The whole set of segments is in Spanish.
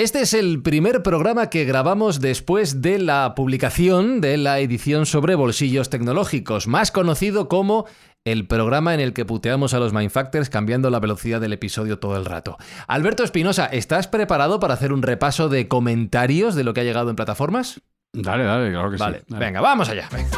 Este es el primer programa que grabamos después de la publicación de la edición sobre bolsillos tecnológicos, más conocido como el programa en el que puteamos a los Mindfactors cambiando la velocidad del episodio todo el rato. Alberto Espinosa, ¿estás preparado para hacer un repaso de comentarios de lo que ha llegado en plataformas? Dale, claro que sí. Vale, venga, vamos allá. Venga.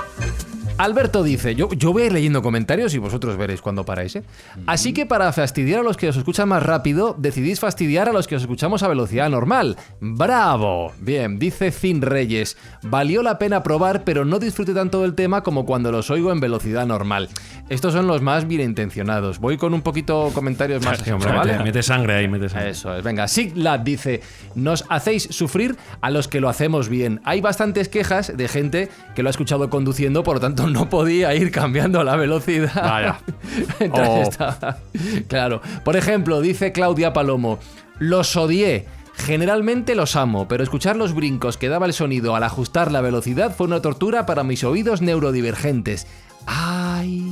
Alberto dice, yo voy a ir leyendo comentarios y vosotros veréis cuando paráis, ¿eh? Así que para fastidiar a los que os escuchan más rápido, decidís fastidiar a los que os escuchamos a velocidad normal. ¡Bravo! Bien, dice Zin Reyes, valió la pena probar, pero no disfruté tanto del tema como cuando los oigo en velocidad normal. Estos son los más bien intencionados. Voy con un poquito comentarios más, hombre, ¿vale? Mete sangre ahí, mete sangre. Eso es, venga. Siglad dice, nos hacéis sufrir a los que lo hacemos bien. Hay bastantes quejas de gente que lo ha escuchado conduciendo, por lo tanto no podía ir cambiando la velocidad. Vaya. Entonces estaba... Claro. Por ejemplo, dice Claudia Palomo, los odié. Generalmente los amo, pero escuchar los brincos que daba el sonido al ajustar la velocidad fue una tortura para mis oídos neurodivergentes. ¡Ay!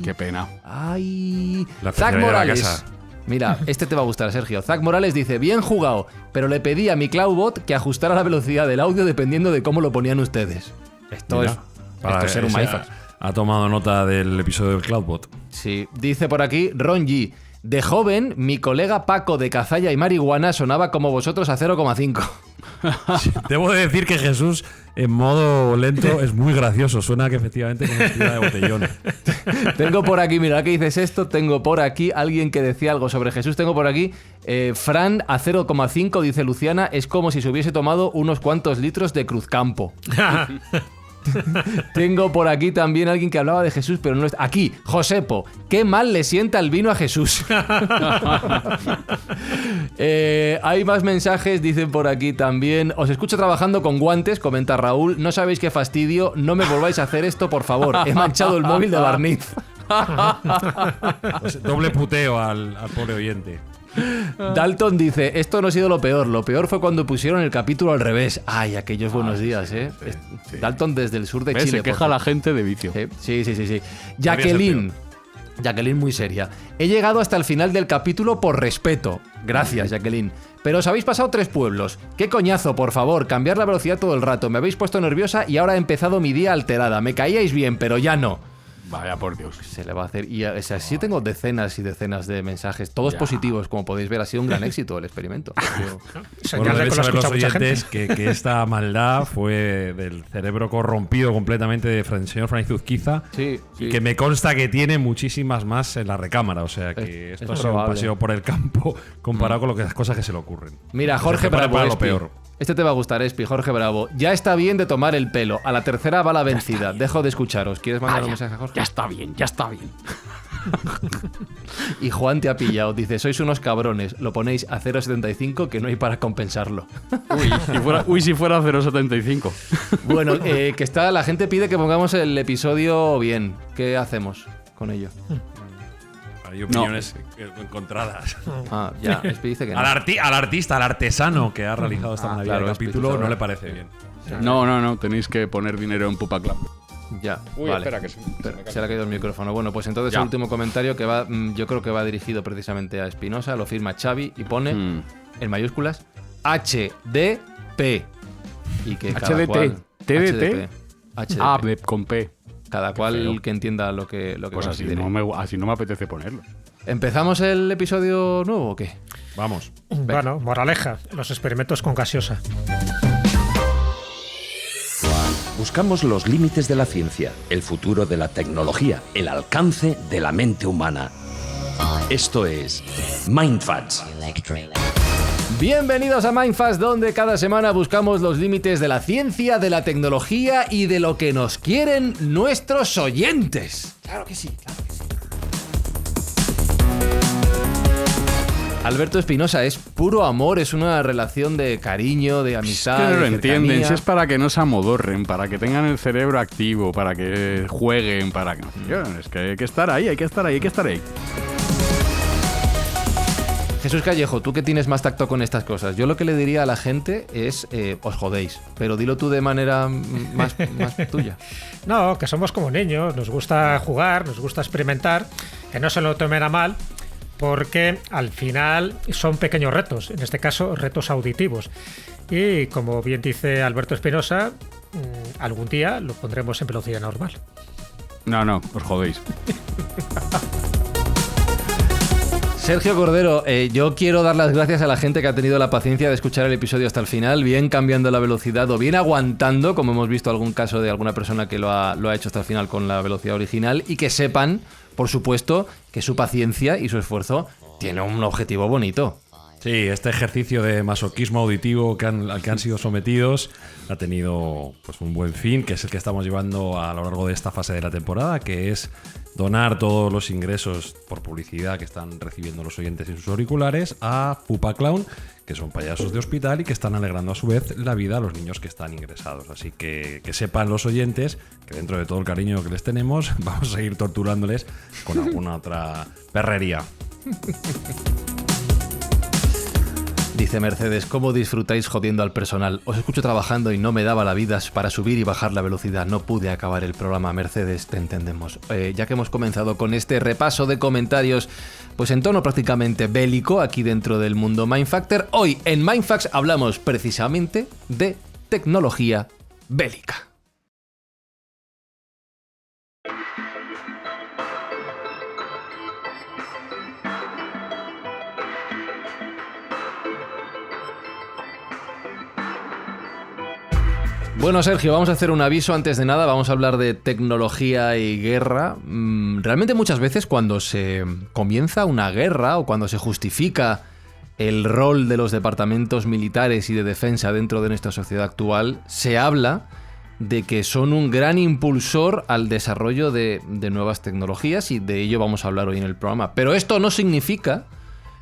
¡Qué pena! ¡Ay! La Zac especialidad de la Morales. casa. Mira, este te va a gustar, Sergio. Zac Morales dice, bien jugado, pero le pedí a mi Cloudbot que ajustara la velocidad del audio dependiendo de cómo lo ponían ustedes. Esto Mira, es ser un Mindfact. Ha tomado nota del episodio del Cloudbot. Sí, dice por aquí Ron G. De joven, mi colega Paco de Cazalla y Marihuana sonaba como vosotros a 0,5. Debo de decir que Jesús, en modo lento, es muy gracioso. Suena que efectivamente como tira de botellón. Tengo por aquí, mira, que dices esto, tengo por aquí alguien que decía algo sobre Jesús. Tengo por aquí, Fran a 0,5, dice Luciana, es como si se hubiese tomado unos cuantos litros de Cruzcampo. Tengo por aquí también alguien que hablaba de Jesús, pero no está. Aquí, Josepo, qué mal le sienta el vino a Jesús. Hay más mensajes, dicen por aquí también. Os escucho trabajando con guantes, comenta Raúl. No sabéis qué fastidio, no me volváis a hacer esto, por favor. He manchado el móvil de barniz. Pues doble puteo al pobre oyente. Dalton dice, esto no ha sido lo peor fue cuando pusieron el capítulo al revés. Ay, aquellos buenos días, ¿eh? Sí. Dalton desde el sur de ¿Ves? Chile. Se queja la gente de vicio. Sí. Jacqueline, muy seria. He llegado hasta el final del capítulo por respeto. Gracias, Jacqueline. Pero os habéis pasado 3 pueblos. Qué coñazo, por favor, cambiar la velocidad todo el rato. Me habéis puesto nerviosa y ahora he empezado mi día alterada. Me caíais bien, pero ya no. Vaya por Dios. Se le va a hacer. Y, o sea, sí tengo decenas y decenas de mensajes, todos positivos, como podéis ver. Ha sido un gran éxito el experimento. Bueno, deben saber los oyentes que esta maldad fue del cerebro corrompido completamente del señor Francis Uzquiza, Sí. que me consta que tiene muchísimas más en la recámara. O sea que esto ha sido un paseo por el campo comparado con las cosas que se le ocurren. Mira, Jorge Bravo, para lo Espi. peor. Este te va a gustar, Espi, Jorge Bravo. Ya está bien de tomar el pelo. A la tercera va la vencida. Dejo de escucharos. ¿Quieres mandar un mensaje a Jorge? Ya está bien. Y Juan te ha pillado. Dice, sois unos cabrones. Lo ponéis a 0,75 que no hay para compensarlo. Si fuera 0,75. Bueno, que está, la gente pide que pongamos el episodio bien. ¿Qué hacemos con ello? Hay opiniones encontradas. Ah, ya, Espi dice que no. Al artista, al artesano que ha realizado esta maravilla claro, de Espi, capítulo, tú no sabrás. le parece bien. No, tenéis que poner dinero en Pupa Club. Ya, Uy, vale. espera, que Se le ha caído el micrófono. Bueno, pues entonces Ya. el último comentario que va, yo creo que va dirigido precisamente a Espinosa, lo firma Xavi y pone en mayúsculas HDP. Y que cada HDT. cual, TDT. HDP. Ah, con P. Cada cual feo. que entienda lo que Pues así considere. así no me apetece ponerlo. ¿Empezamos el episodio nuevo o qué? Vamos. Bueno, moraleja, los experimentos con gaseosa. Buscamos los límites de la ciencia, el futuro de la tecnología, el alcance de la mente humana. Esto es Mindfacts. Bienvenidos a Mindfast, donde cada semana buscamos los límites de la ciencia, de la tecnología y de lo que nos quieren nuestros oyentes. Claro que sí, claro que sí. Alberto Espinosa, es puro amor, es una relación de cariño, de amistad. Que no de lo entienden, cercanía. si es para que no se amodorren, para que tengan el cerebro activo, para que jueguen, para que... Es que hay que estar ahí, hay que estar ahí. Jesús Callejo, tú que tienes más tacto con estas cosas, yo lo que le diría a la gente es, os jodéis, pero dilo tú de manera más tuya. No, que somos como niños, nos gusta jugar, nos gusta experimentar, que no se lo tomen a mal, porque al final son pequeños retos, en este caso retos auditivos. Y como bien dice Alberto Espinosa, algún día lo pondremos en velocidad normal. No, os jodéis. Sergio Cordero, yo quiero dar las gracias a la gente que ha tenido la paciencia de escuchar el episodio hasta el final, bien cambiando la velocidad o bien aguantando, como hemos visto algún caso de alguna persona que lo ha hecho hasta el final con la velocidad original, y que sepan, por supuesto, que su paciencia y su esfuerzo tiene un objetivo bonito. Sí, este ejercicio de masoquismo auditivo al que han sido sometidos ha tenido pues un buen fin, que es el que estamos llevando a lo largo de esta fase de la temporada, que es donar todos los ingresos por publicidad que están recibiendo los oyentes en sus auriculares a Pupa Clown, que son payasos de hospital y que están alegrando a su vez la vida a los niños que están ingresados. Así que sepan los oyentes que dentro de todo el cariño que les tenemos, vamos a seguir torturándoles con alguna otra perrería. Dice Mercedes, ¿cómo disfrutáis jodiendo al personal? Os escucho trabajando y no me daba la vida para subir y bajar la velocidad. No pude acabar el programa. Mercedes, te entendemos. Ya que hemos comenzado con este repaso de comentarios, pues en tono prácticamente bélico aquí dentro del mundo Mindfactor, hoy en Mindfax hablamos precisamente de tecnología bélica. Bueno, Sergio, vamos a hacer un aviso antes de nada. Vamos a hablar de tecnología y guerra. Realmente muchas veces cuando se comienza una guerra o cuando se justifica el rol de los departamentos militares y de defensa dentro de nuestra sociedad actual, se habla de que son un gran impulsor al desarrollo de nuevas tecnologías, y de ello vamos a hablar hoy en el programa. Pero esto no significa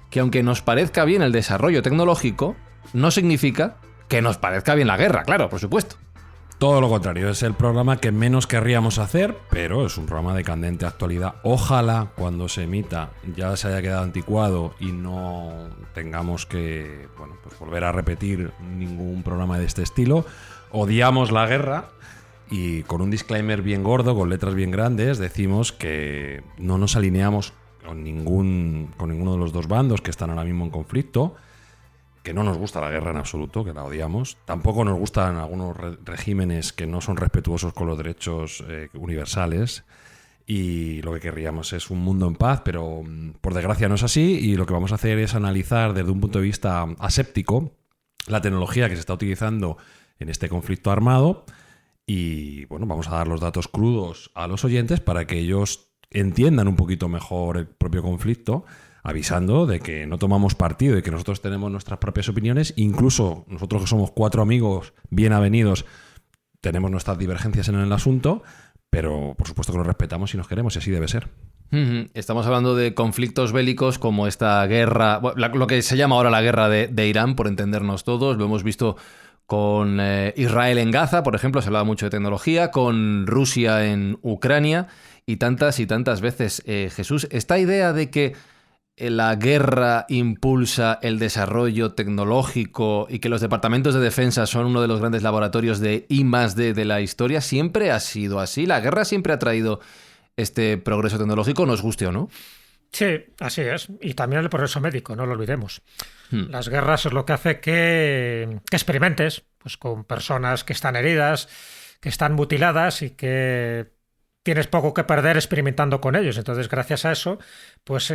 que, aunque nos parezca bien el desarrollo tecnológico, no significa que nos parezca bien la guerra, claro, por supuesto. Todo lo contrario, es el programa que menos querríamos hacer, pero es un programa de candente actualidad. Ojalá cuando se emita ya se haya quedado anticuado y no tengamos que pues volver a repetir ningún programa de este estilo. Odiamos la guerra y con un disclaimer bien gordo, con letras bien grandes, decimos que no nos alineamos con ninguno de los dos bandos que están ahora mismo en conflicto, que no nos gusta la guerra en absoluto, que la odiamos. Tampoco nos gustan algunos regímenes que no son respetuosos con los derechos universales, y lo que querríamos es un mundo en paz, pero por desgracia no es así, y lo que vamos a hacer es analizar desde un punto de vista aséptico la tecnología que se está utilizando en este conflicto armado, y bueno, vamos a dar los datos crudos a los oyentes para que ellos entiendan un poquito mejor el propio conflicto, avisando de que no tomamos partido y que nosotros tenemos nuestras propias opiniones. Incluso nosotros, que somos 4 amigos bien avenidos, tenemos nuestras divergencias en el asunto, pero por supuesto que lo respetamos y nos queremos, y así debe ser. Estamos hablando de conflictos bélicos como esta guerra, lo que se llama ahora la guerra de Irán, por entendernos todos. Lo hemos visto con Israel en Gaza, por ejemplo, se hablaba mucho de tecnología, con Rusia en Ucrania y tantas veces. Jesús, esta idea de que la guerra impulsa el desarrollo tecnológico y que los departamentos de defensa son uno de los grandes laboratorios de I+D de la historia, ¿siempre ha sido así? ¿La guerra siempre ha traído este progreso tecnológico, nos guste o no? Sí, así es. Y también el progreso médico, no lo olvidemos. Las guerras es lo que hace que experimentes pues, con personas que están heridas, que están mutiladas y que tienes poco que perder experimentando con ellos. Entonces, gracias a eso, pues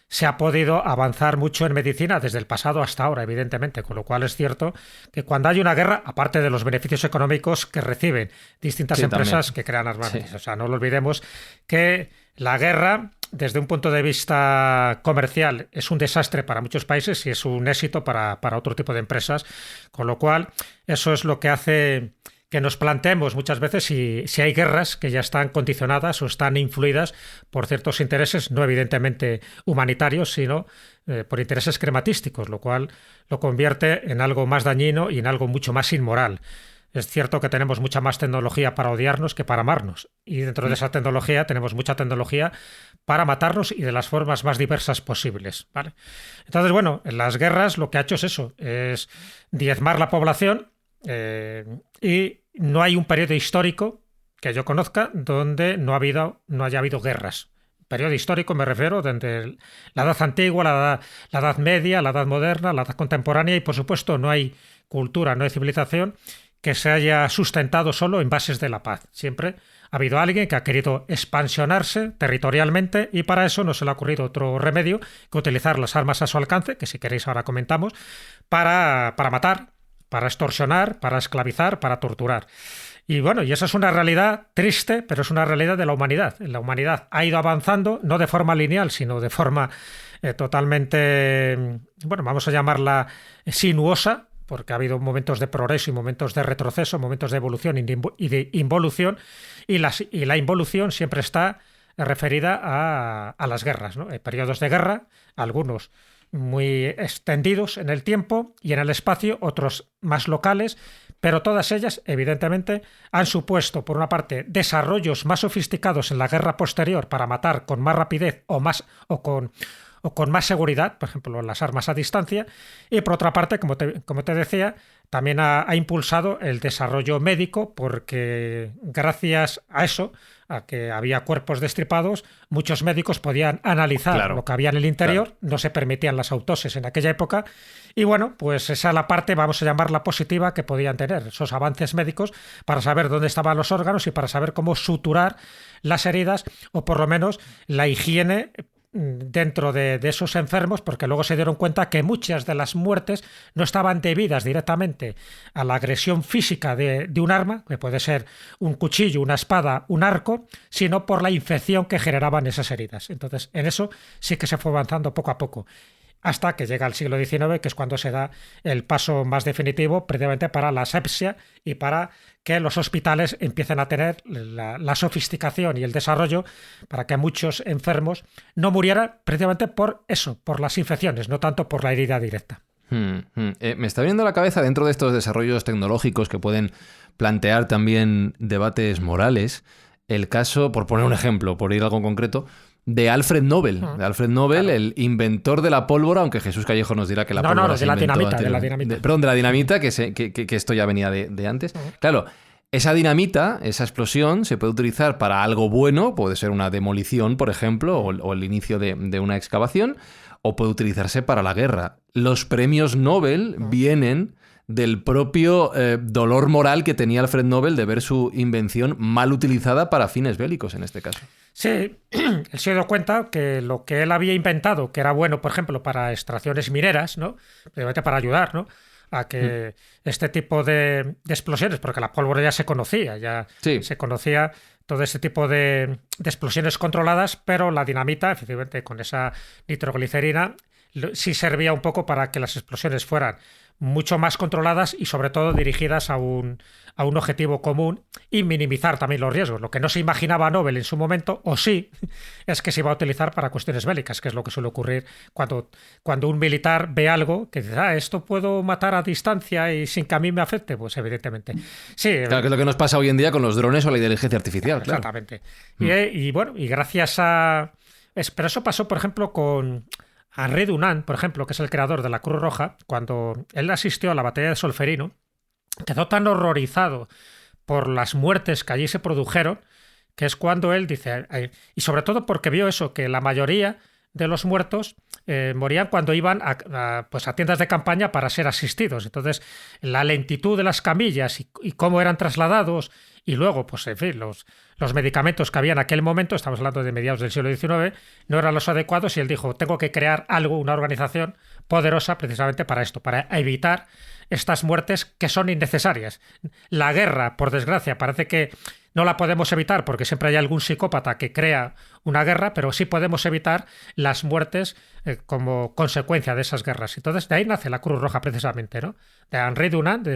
se ha podido avanzar mucho en medicina desde el pasado hasta ahora, evidentemente. Con lo cual es cierto que cuando hay una guerra, aparte de los beneficios económicos que reciben distintas empresas también que crean armamentos, o sea, no lo olvidemos que la guerra, desde un punto de vista comercial, es un desastre para muchos países y es un éxito para otro tipo de empresas. Con lo cual, eso es lo que hace que nos planteemos muchas veces si hay guerras que ya están condicionadas o están influidas por ciertos intereses, no evidentemente humanitarios, sino por intereses crematísticos, lo cual lo convierte en algo más dañino y en algo mucho más inmoral. Es cierto que tenemos mucha más tecnología para odiarnos que para amarnos, y dentro de esa tecnología tenemos mucha tecnología para matarnos y de las formas más diversas posibles, ¿vale? Entonces, bueno, en las guerras lo que ha hecho es eso, es diezmar la población. Y no hay un periodo histórico que yo conozca donde no haya habido guerras. periodo histórico me refiero, desde la Edad Antigua, la Edad Media, la Edad Moderna, la Edad Contemporánea, y por supuesto no hay cultura, no hay civilización que se haya sustentado solo en bases de la paz. Siempre ha habido alguien que ha querido expansionarse territorialmente, y para eso no se le ha ocurrido otro remedio que utilizar las armas a su alcance, que si queréis ahora comentamos, para matar, para extorsionar, para esclavizar, para torturar. Y bueno, y esa es una realidad triste, pero es una realidad de la humanidad. La humanidad ha ido avanzando, no de forma lineal, sino de forma totalmente, bueno, vamos a llamarla sinuosa, porque ha habido momentos de progreso y momentos de retroceso, momentos de evolución y de involución, y la involución siempre está referida a las guerras, ¿no? Periodos de guerra, algunos muy extendidos en el tiempo y en el espacio, otros más locales, pero todas ellas, evidentemente, han supuesto, por una parte, desarrollos más sofisticados en la guerra posterior para matar con más rapidez o con más seguridad, por ejemplo, las armas a distancia, y por otra parte, como te decía, también ha impulsado el desarrollo médico, porque gracias a eso, a que había cuerpos destripados, muchos médicos podían analizar lo que había en el interior, no se permitían las autopsias en aquella época, y bueno, pues esa es la parte, vamos a llamarla positiva, que podían tener esos avances médicos para saber dónde estaban los órganos y para saber cómo suturar las heridas, o por lo menos la higiene dentro de esos enfermos, porque luego se dieron cuenta que muchas de las muertes no estaban debidas directamente a la agresión física de un arma, que puede ser un cuchillo, una espada, un arco, sino por la infección que generaban esas heridas. Entonces, en eso sí que se fue avanzando poco a poco, hasta que llega el siglo XIX, que es cuando se da el paso más definitivo precisamente para la asepsia y para que los hospitales empiecen a tener la sofisticación y el desarrollo para que muchos enfermos no murieran precisamente por eso, por las infecciones, no tanto por la herida directa. Me está viniendo a la cabeza, dentro de estos desarrollos tecnológicos que pueden plantear también debates morales, el caso, por poner un ejemplo, por ir a algo concreto, de Alfred Nobel. De Alfred Nobel, claro, el inventor de la pólvora, aunque Jesús Callejo nos dirá que la pólvora se inventó de la dinamita. Perdón, de la dinamita, que esto ya venía de antes. Claro, esa dinamita, esa explosión, se puede utilizar para algo bueno, puede ser una demolición, por ejemplo, o el inicio de una excavación, o puede utilizarse para la guerra. Los premios Nobel vienen del propio dolor moral que tenía Alfred Nobel de ver su invención mal utilizada para fines bélicos, en este caso. Sí, él se dio cuenta que lo que él había inventado, que era bueno, por ejemplo, para extracciones mineras, ¿no? Precisamente para ayudar, ¿no?, a que este tipo de explosiones, porque la pólvora ya se conocía, se conocía todo este tipo de explosiones controladas, pero la dinamita, efectivamente, con esa nitroglicerina, sí servía un poco para que las explosiones fueran mucho más controladas y sobre todo dirigidas a un objetivo común, y minimizar también los riesgos. Lo que no se imaginaba Nobel en su momento, o sí, es que se iba a utilizar para cuestiones bélicas, que es lo que suele ocurrir cuando un militar ve algo que dice, esto puedo matar a distancia y sin que a mí me afecte, pues evidentemente. Sí, claro, que es lo que nos pasa hoy en día con los drones o la inteligencia artificial. Claro. Exactamente. Y bueno, y gracias a... Pero eso pasó, por ejemplo, con Henri Dunant, por ejemplo, que es el creador de la Cruz Roja. Cuando él asistió a la batalla de Solferino, quedó tan horrorizado por las muertes que allí se produjeron, que es cuando él dice, y sobre todo porque vio eso, que la mayoría de los muertos morían cuando iban a tiendas de campaña para ser asistidos. Entonces, la lentitud de las camillas y cómo eran trasladados, y luego, pues en fin, los medicamentos que había en aquel momento, estamos hablando de mediados del siglo XIX, no eran los adecuados, y él dijo, tengo que crear algo, una organización poderosa precisamente para esto, para evitar estas muertes que son innecesarias. La guerra, por desgracia, parece que no la podemos evitar porque siempre hay algún psicópata que crea una guerra, pero sí podemos evitar las muertes como consecuencia de esas guerras. Entonces, de ahí nace la Cruz Roja precisamente, ¿no? De Henri Dunant, de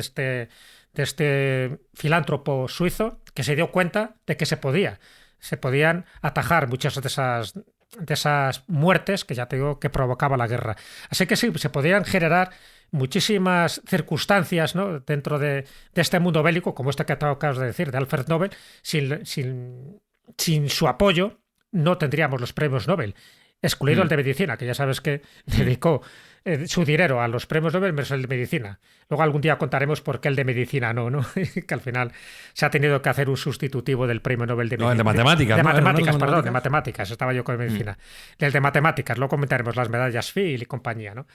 este filántropo suizo, que se dio cuenta de que se podían atajar muchas de esas muertes que ya te digo que provocaba la guerra. Así que sí, se podían generar muchísimas circunstancias, ¿no?, dentro de este mundo bélico, como este que acabas de decir, de Alfred Nobel. Sin su apoyo no tendríamos los premios Nobel. excluido el de medicina, que ya sabes que dedicó su dinero a los premios Nobel menos el de medicina. Luego algún día contaremos por qué el de medicina no, que al final se ha tenido que hacer un sustitutivo del premio Nobel de medicina. No, el de matemáticas. De ¿no? matemáticas, perdón, de matemáticas. Estaba yo con medicina. El de matemáticas, luego comentaremos las medallas Fields y compañía, ¿no?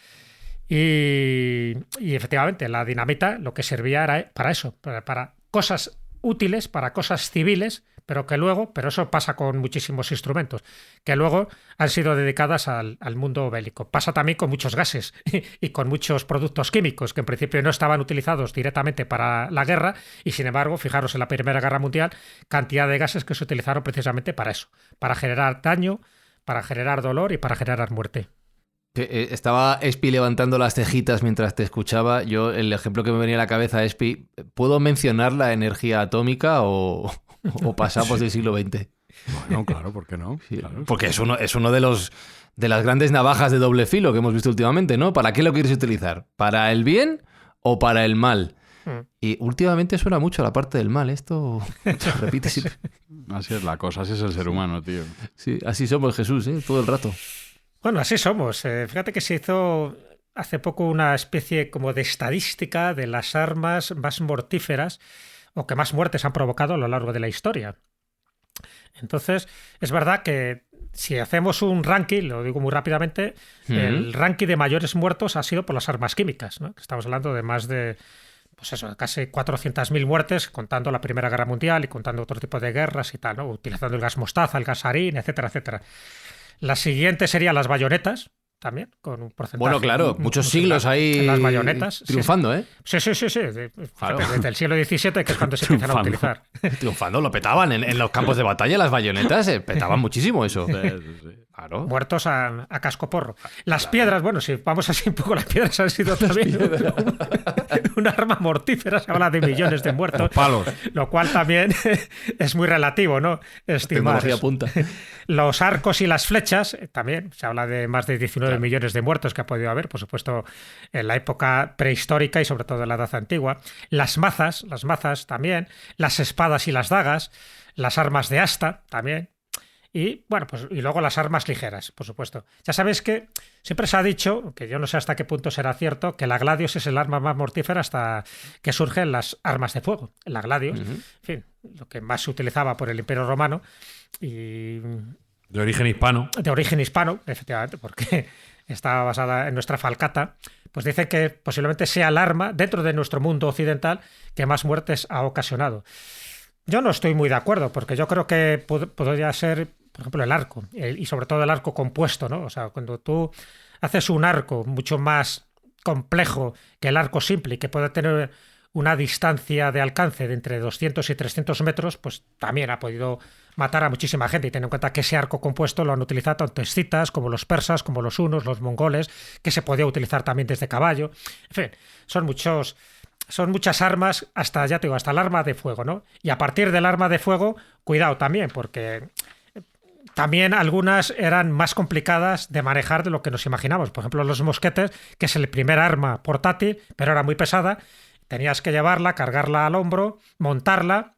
Y efectivamente, la dinamita lo que servía era para eso, para cosas útiles, para cosas civiles, pero eso pasa con muchísimos instrumentos, que luego han sido dedicadas al mundo bélico. Pasa también con muchos gases y con muchos productos químicos que en principio no estaban utilizados directamente para la guerra y sin embargo, fijaros en la Primera Guerra Mundial, cantidad de gases que se utilizaron precisamente para eso, para generar daño, para generar dolor y para generar muerte. Estaba Espi levantando las cejitas mientras te escuchaba. Yo, el ejemplo que me venía a la cabeza, Espi, ¿puedo mencionar la energía atómica o pasamos del siglo XX? Bueno, claro, ¿por qué no? Sí, Claro. porque es uno de las grandes navajas de doble filo que hemos visto últimamente, ¿no? ¿Para qué lo quieres utilizar? ¿Para el bien o para el mal? Y últimamente suena mucho la parte del mal. Esto se repite siempre. Así es la cosa, así es el ser humano, tío. Sí, así somos, Jesús, todo el rato. Bueno, así somos. Fíjate que se hizo hace poco una especie como de estadística de las armas más mortíferas o que más muertes han provocado a lo largo de la historia. Entonces, es verdad que si hacemos un ranking, lo digo muy rápidamente, el ranking de mayores muertos ha sido por las armas químicas, ¿no? Estamos hablando de más de, pues eso, casi 400.000 muertes, contando la Primera Guerra Mundial y contando otro tipo de guerras y tal, ¿no? Utilizando el gas mostaza, el gas sarín, etcétera, etcétera. La siguiente serían las bayonetas, también, con un porcentaje. Bueno, claro, muchos siglos ahí las bayonetas, triunfando, sí. ¿eh? Sí. Claro. Desde el siglo XVII, que es cuando se empiezan a utilizar. Triunfando, lo petaban en los campos de batalla, las bayonetas petaban muchísimo eso. Sí. Claro. Muertos a casco porro. Las piedras, bueno, si vamos así un poco, las piedras han sido también un arma mortífera, se habla de millones de muertos. Los palos. Lo cual también es muy relativo, ¿no? Estimar. Tecnología punta. Los arcos y las flechas, también se habla de más de 19 millones de muertos que ha podido haber, por supuesto, en la época prehistórica y sobre todo en la Edad Antigua. Las mazas también, las espadas y las dagas, las armas de asta también. Y bueno, pues y luego las armas ligeras, por supuesto. Ya sabéis que siempre se ha dicho, que yo no sé hasta qué punto será cierto, que la gladius es el arma más mortífera hasta que surgen las armas de fuego. La gladius, en fin, lo que más se utilizaba por el Imperio Romano y De origen hispano. de origen hispano, efectivamente, porque está basada en nuestra falcata, pues dice que posiblemente sea el arma dentro de nuestro mundo occidental que más muertes ha ocasionado. Yo no estoy muy de acuerdo, porque yo creo que podría ser, por ejemplo, el arco, y sobre todo el arco compuesto, ¿no? O sea, cuando tú haces un arco mucho más complejo que el arco simple y que puede tener una distancia de alcance de entre 200 y 300 metros, pues también ha podido matar a muchísima gente. Y ten en cuenta que ese arco compuesto lo han utilizado tanto escitas como los persas, como los hunos, los mongoles, que se podía utilizar también desde caballo. En fin, son muchas armas, hasta, ya te digo, hasta el arma de fuego, ¿no? Y a partir del arma de fuego, cuidado también, porque también algunas eran más complicadas de manejar de lo que nos imaginamos. Por ejemplo, los mosquetes, que es el primer arma portátil, pero era muy pesada. Tenías que llevarla, cargarla al hombro, montarla,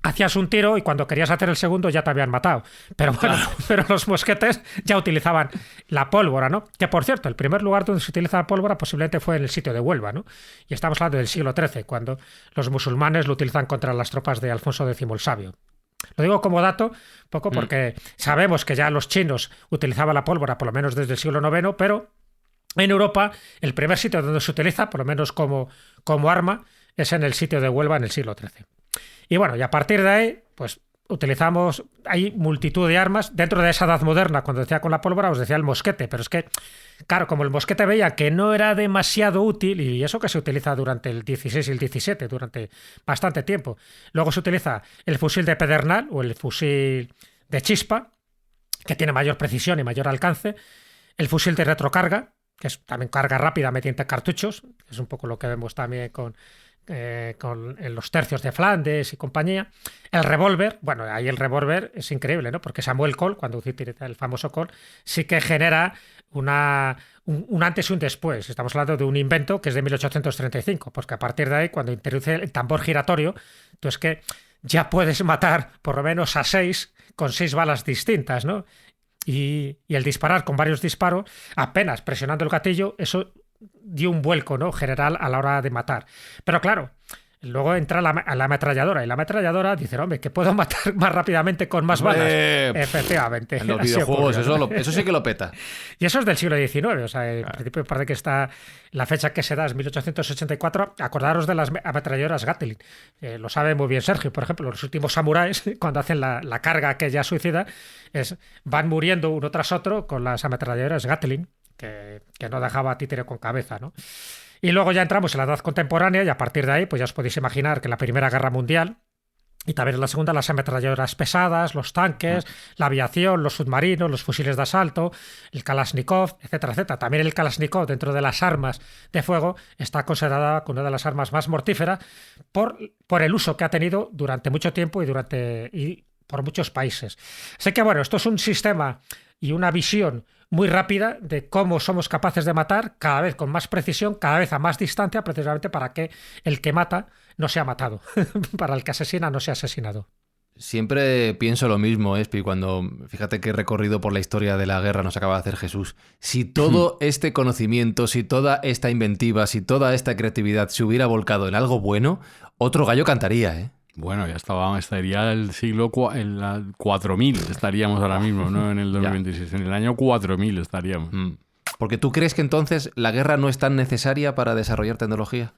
hacías un tiro y cuando querías hacer el segundo ya te habían matado. Pero bueno, pero los mosquetes ya utilizaban la pólvora, ¿no? Que por cierto, el primer lugar donde se utiliza la pólvora posiblemente fue en el sitio de Huelva, ¿no? Y estamos hablando del siglo XIII, cuando los musulmanes lo utilizan contra las tropas de Alfonso X el Sabio. Lo digo como dato, poco porque sabemos que ya los chinos utilizaban la pólvora por lo menos desde el siglo IX, pero en Europa el primer sitio donde se utiliza, por lo menos como arma, es en el sitio de Huelva en el siglo XIII. Y bueno, y a partir de ahí, pues hay multitud de armas. Dentro de esa edad moderna, cuando decía con la pólvora, os decía el mosquete, pero es que, claro, como el mosquete veía que no era demasiado útil, y eso que se utiliza durante el 16 y el 17, durante bastante tiempo. Luego se utiliza el fusil de pedernal o el fusil de chispa, que tiene mayor precisión y mayor alcance. El fusil de retrocarga, que es también carga rápida mediante cartuchos, que es un poco lo que vemos también en los tercios de Flandes y compañía. El revólver, bueno, ahí el revólver es increíble, ¿no? Porque Samuel Cole, cuando utiliza el famoso Cole, sí que genera un antes y un después. Estamos hablando de un invento que es de 1835, porque a partir de ahí, cuando introduce el tambor giratorio, tú es que ya puedes matar por lo menos a 6 con 6 balas distintas, ¿no? y el disparar con varios disparos, apenas presionando el gatillo, eso dio un vuelco, ¿no?, general a la hora de matar. Pero claro, luego entra la ametralladora y la ametralladora dice, hombre, que puedo matar más rápidamente con más balas. Efectivamente. En los así videojuegos ocurrió, eso sí que lo peta. Y eso es del siglo XIX, o sea, en principio parece que está la fecha que se da es 1884. Acordaros de las ametralladoras Gatling. Lo sabe muy bien Sergio, por ejemplo, los últimos samuráis, cuando hacen la carga que ya suicida, van muriendo uno tras otro con las ametralladoras Gatling, que no dejaba títere con cabeza, ¿no? Y luego ya entramos en la edad contemporánea y a partir de ahí, pues ya os podéis imaginar que la Primera Guerra Mundial y también en la Segunda, las ametralladoras pesadas, los tanques, la aviación, los submarinos, los fusiles de asalto, el Kalashnikov, etcétera, etcétera. También el Kalashnikov, dentro de las armas de fuego, está considerada como una de las armas más mortíferas por el uso que ha tenido durante mucho tiempo y por muchos países. Sé que, bueno, esto es un sistema y una visión muy rápida de cómo somos capaces de matar cada vez con más precisión, cada vez a más distancia, precisamente para que el que mata no sea matado, para el que asesina no sea asesinado. Siempre pienso lo mismo, Espi, cuando fíjate qué recorrido por la historia de la guerra nos acaba de hacer Jesús. Si todo este conocimiento, si toda esta inventiva, si toda esta creatividad se hubiera volcado en algo bueno, otro gallo cantaría, ¿eh? Bueno, ya estaría el siglo 4000, estaríamos ahora mismo, ¿no? En el 2026. En el año 4000 estaríamos. Porque tú crees que entonces la guerra no es tan necesaria para desarrollar tecnología.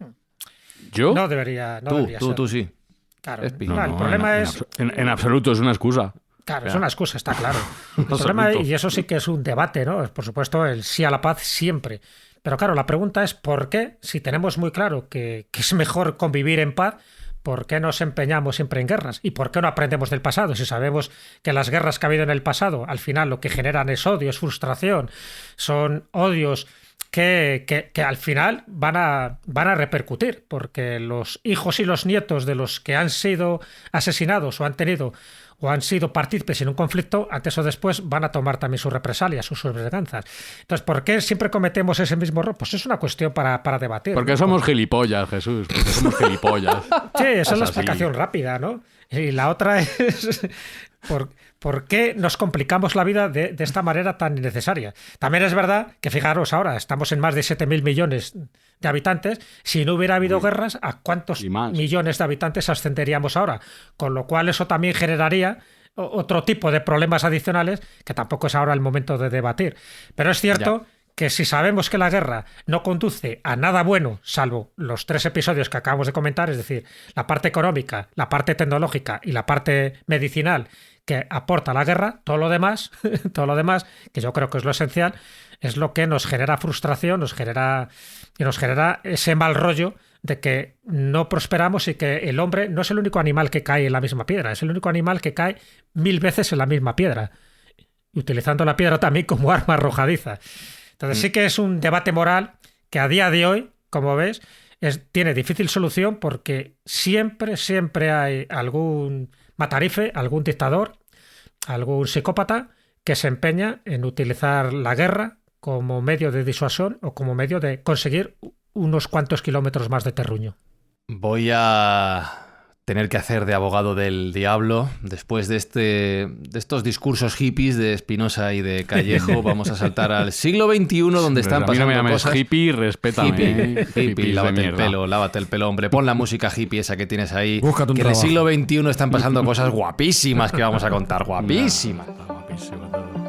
¿Yo? No debería ser. Tú sí. Claro, Espi. no, el problema es... En absoluto, es una excusa. Claro, es una excusa, está claro. El problema, y eso sí que es un debate, ¿no? Por supuesto, el sí a la paz siempre. Pero claro, la pregunta es ¿por qué, si tenemos muy claro que es mejor convivir en paz, ¿por qué nos empeñamos siempre en guerras? ¿Y por qué no aprendemos del pasado? Si sabemos que las guerras que ha habido en el pasado, al final lo que generan es odio, es frustración, son odios que al final van a repercutir, porque los hijos y los nietos de los que han sido asesinados o han sido partícipes en un conflicto, antes o después van a tomar también sus represalias, sus venganzas. Entonces, ¿por qué siempre cometemos ese mismo error? Pues es una cuestión para debatir. Porque ¿no? somos gilipollas, Jesús. Porque somos gilipollas. Sí, esa es la explicación rápida, ¿no? Y la otra es ¿por qué nos complicamos la vida de esta manera tan innecesaria? También es verdad que, fijaros ahora, estamos en más de 7.000 millones de habitantes. Si no hubiera habido guerras, ¿a cuántos millones de habitantes ascenderíamos ahora? Con lo cual eso también generaría otro tipo de problemas adicionales que tampoco es ahora el momento de debatir. Pero es cierto que si sabemos que la guerra no conduce a nada bueno, salvo los 3 episodios que acabamos de comentar, es decir, la parte económica, la parte tecnológica y la parte medicinal que aporta la guerra, todo lo demás, que yo creo que es lo esencial, es lo que nos genera frustración, nos genera ese mal rollo de que no prosperamos y que el hombre no es el único animal que cae en la misma piedra, es el único animal que cae 1000 veces en la misma piedra, utilizando la piedra también como arma arrojadiza. Entonces sí que es un debate moral que a día de hoy, como ves, tiene difícil solución porque siempre hay algún matarife, algún dictador, algún psicópata que se empeña en utilizar la guerra como medio de disuasión o como medio de conseguir unos cuantos kilómetros más de terruño. Voy a tener que hacer de abogado del diablo. Después de estos discursos hippies de Spinoza y de Callejo, vamos a saltar al siglo XXI, donde están pasando no me cosas... hippie, respétame. Hippie, lávate el pelo, hombre. Pon la música hippie esa que tienes ahí. Búscate un que en el trabajo. siglo XXI están pasando cosas guapísimas que vamos a contar. Guapísimas. Guapísimo todo.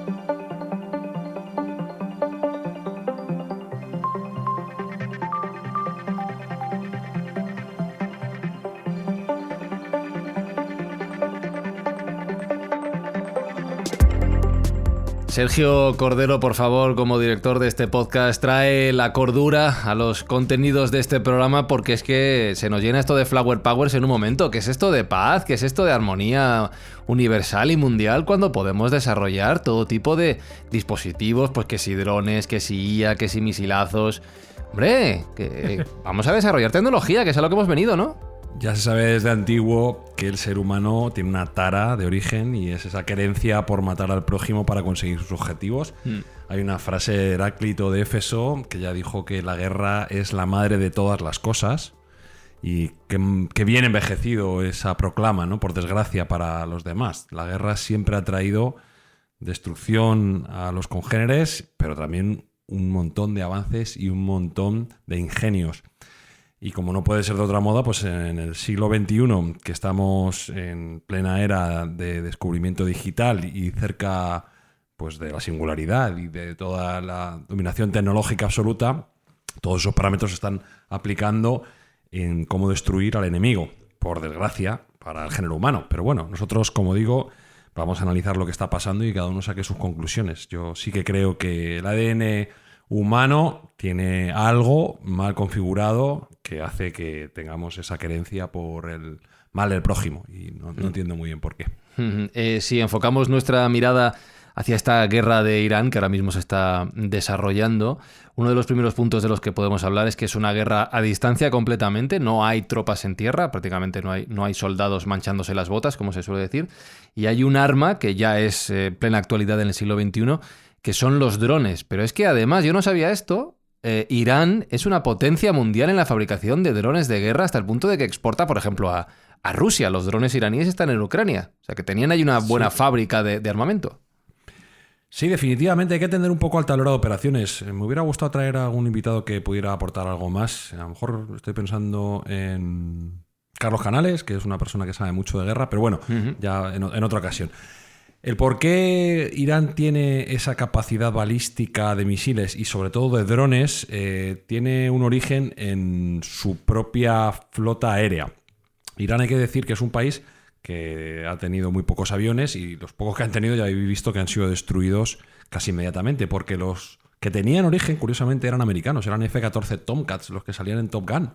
Sergio Cordero, por favor, como director de este podcast, trae la cordura a los contenidos de este programa, porque es que se nos llena esto de Flower Powers en un momento. ¿Qué es esto de paz? ¿Qué es esto de armonía universal y mundial cuando podemos desarrollar todo tipo de dispositivos? Pues que si drones, que si IA, que si misilazos. Hombre, que vamos a desarrollar tecnología, que es a lo que hemos venido, ¿no? Ya se sabe desde antiguo que el ser humano tiene una tara de origen y es esa querencia por matar al prójimo para conseguir sus objetivos. Hay una frase de Heráclito de Éfeso que ya dijo que la guerra es la madre de todas las cosas, y que bien envejecido esa proclama, ¿no? Por desgracia para los demás. La guerra siempre ha traído destrucción a los congéneres, pero también un montón de avances y un montón de ingenios. Y como no puede ser de otra moda, pues en el siglo XXI, que estamos en plena era de descubrimiento digital y cerca pues de la singularidad y de toda la dominación tecnológica absoluta, todos esos parámetros se están aplicando en cómo destruir al enemigo, por desgracia, para el género humano. Pero bueno, nosotros, como digo, vamos a analizar lo que está pasando y cada uno saque sus conclusiones. Yo sí que creo que el ADN humano tiene algo mal configurado que hace que tengamos esa querencia por el mal del prójimo y no entiendo muy bien por qué. Si enfocamos nuestra mirada hacia esta guerra de Irán que ahora mismo se está desarrollando, uno de los primeros puntos de los que podemos hablar es que es una guerra a distancia completamente, no hay tropas en tierra, prácticamente no hay soldados manchándose las botas, como se suele decir, y hay un arma que ya es plena actualidad en el siglo XXI, que son los drones. Pero es que además, yo no sabía esto, Irán es una potencia mundial en la fabricación de drones de guerra hasta el punto de que exporta, por ejemplo, a Rusia. Los drones iraníes están en Ucrania, o sea que tenían ahí una buena fábrica de armamento. Sí, definitivamente hay que atender un poco al tablero de operaciones. Me hubiera gustado traer a algún invitado que pudiera aportar algo más. A lo mejor estoy pensando en Carlos Canales, que es una persona que sabe mucho de guerra, pero bueno, ya en otra ocasión. El por qué Irán tiene esa capacidad balística de misiles y sobre todo de drones tiene un origen en su propia flota aérea. Irán, hay que decir que es un país que ha tenido muy pocos aviones y los pocos que han tenido ya habéis visto que han sido destruidos casi inmediatamente, porque los que tenían origen, curiosamente, eran americanos, eran F-14 Tomcats los que salían en Top Gun.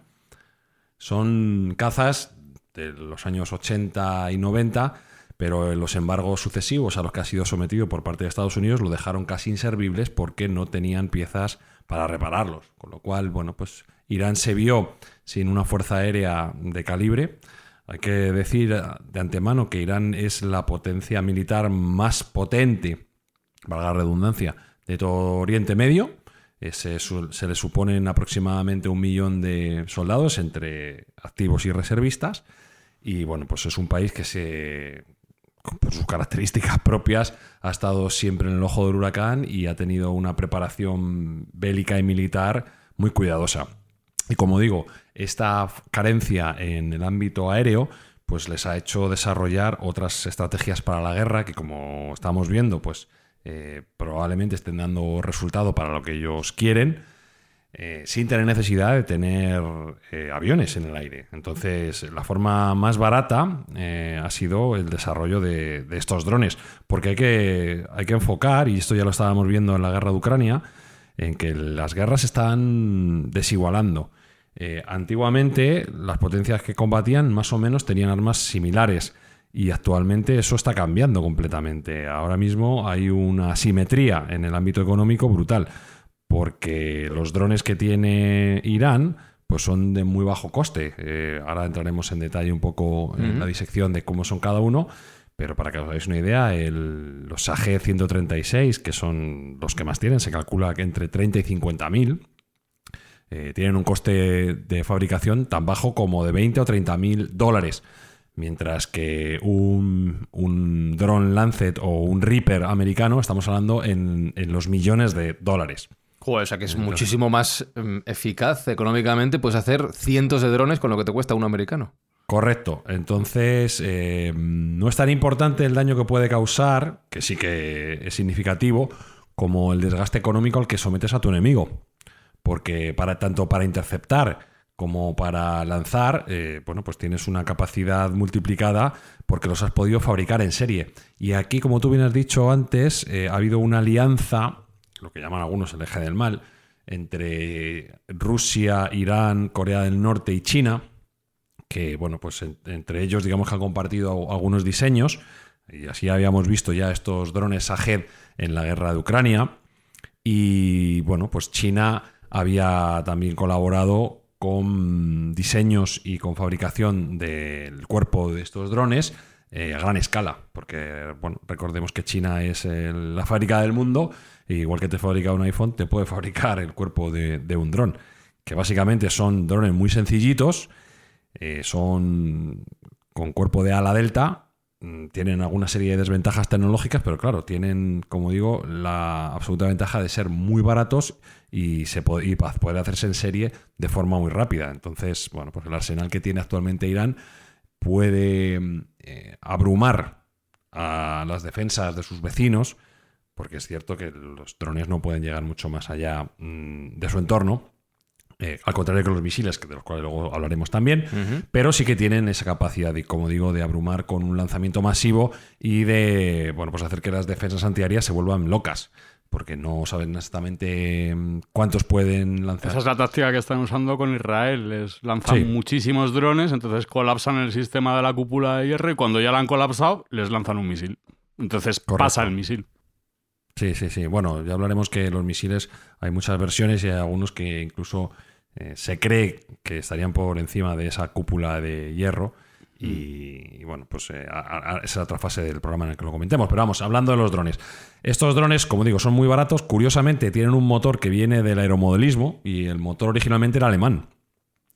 Son cazas de los años 80 y 90, pero los embargos sucesivos a los que ha sido sometido por parte de Estados Unidos lo dejaron casi inservibles porque no tenían piezas para repararlos. Con lo cual, bueno, pues Irán se vio sin una fuerza aérea de calibre. Hay que decir de antemano que Irán es la potencia militar más potente, valga la redundancia, de todo Oriente Medio. Se le suponen aproximadamente 1 millón de soldados entre activos y reservistas. Y bueno, pues es un país que por sus características propias ha estado siempre en el ojo del huracán y ha tenido una preparación bélica y militar muy cuidadosa. Y como digo, esta carencia en el ámbito aéreo pues les ha hecho desarrollar otras estrategias para la guerra que, como estamos viendo, pues probablemente estén dando resultado para lo que ellos quieren, sin tener necesidad de tener aviones en el aire. Entonces, la forma más barata ha sido el desarrollo de estos drones, porque hay que enfocar, y esto ya lo estábamos viendo en la guerra de Ucrania, en que las guerras se están desigualando. Antiguamente, las potencias que combatían más o menos tenían armas similares y actualmente eso está cambiando completamente. Ahora mismo hay una asimetría en el ámbito económico brutal, porque los drones que tiene Irán pues son de muy bajo coste. Ahora entraremos en detalle un poco en la disección de cómo son cada uno, pero para que os hagáis una idea, los Shahed 136, que son los que más tienen, se calcula que entre 30 y 50.000, tienen un coste de fabricación tan bajo como de 20 o 30.000 dólares, mientras que un dron Lancet o un Reaper americano estamos hablando en los millones de dólares. Joder, o sea que es muchísimo más eficaz económicamente, puedes hacer cientos de drones con lo que te cuesta uno americano. Correcto. Entonces, no es tan importante el daño que puede causar, que sí que es significativo, como el desgaste económico al que sometes a tu enemigo. Porque tanto para interceptar como para lanzar, bueno, pues tienes una capacidad multiplicada porque los has podido fabricar en serie. Y aquí, como tú bien has dicho antes, ha habido una alianza, lo que llaman algunos el eje del mal, entre Rusia, Irán, Corea del Norte y China, que, bueno, pues entre ellos, digamos que han compartido algunos diseños, y así habíamos visto ya estos drones Shahed en la guerra de Ucrania. Y, bueno, pues China había también colaborado con diseños y con fabricación del cuerpo de estos drones a gran escala, porque, bueno, recordemos que China es la fábrica del mundo, e igual que te fabrica un iPhone, te puede fabricar el cuerpo de un dron, que básicamente son drones muy sencillitos, son con cuerpo de ala delta, tienen alguna serie de desventajas tecnológicas, pero claro, tienen, como digo, la absoluta ventaja de ser muy baratos y poder hacerse en serie de forma muy rápida. Entonces, bueno, pues el arsenal que tiene actualmente Irán puede abrumar a las defensas de sus vecinos, porque es cierto que los drones no pueden llegar mucho más allá de su entorno. Al contrario que los misiles, de los cuales luego hablaremos también, pero sí que tienen esa capacidad, como digo, de abrumar con un lanzamiento masivo y de, bueno, pues hacer que las defensas antiaéreas se vuelvan locas, porque no saben exactamente cuántos pueden lanzar. Esa es la táctica que están usando con Israel. Les lanzan muchísimos drones, entonces colapsan el sistema de la cúpula de hierro y cuando ya la han colapsado, les lanzan un misil. Entonces pasa el misil. Sí. Bueno, ya hablaremos que los misiles hay muchas versiones y hay algunos que incluso se cree que estarían por encima de esa cúpula de hierro y bueno, pues esa es otra fase del programa en el que lo comentemos. Pero vamos, hablando de los drones. Estos drones, como digo, son muy baratos. Curiosamente, tienen un motor que viene del aeromodelismo y el motor originalmente era alemán.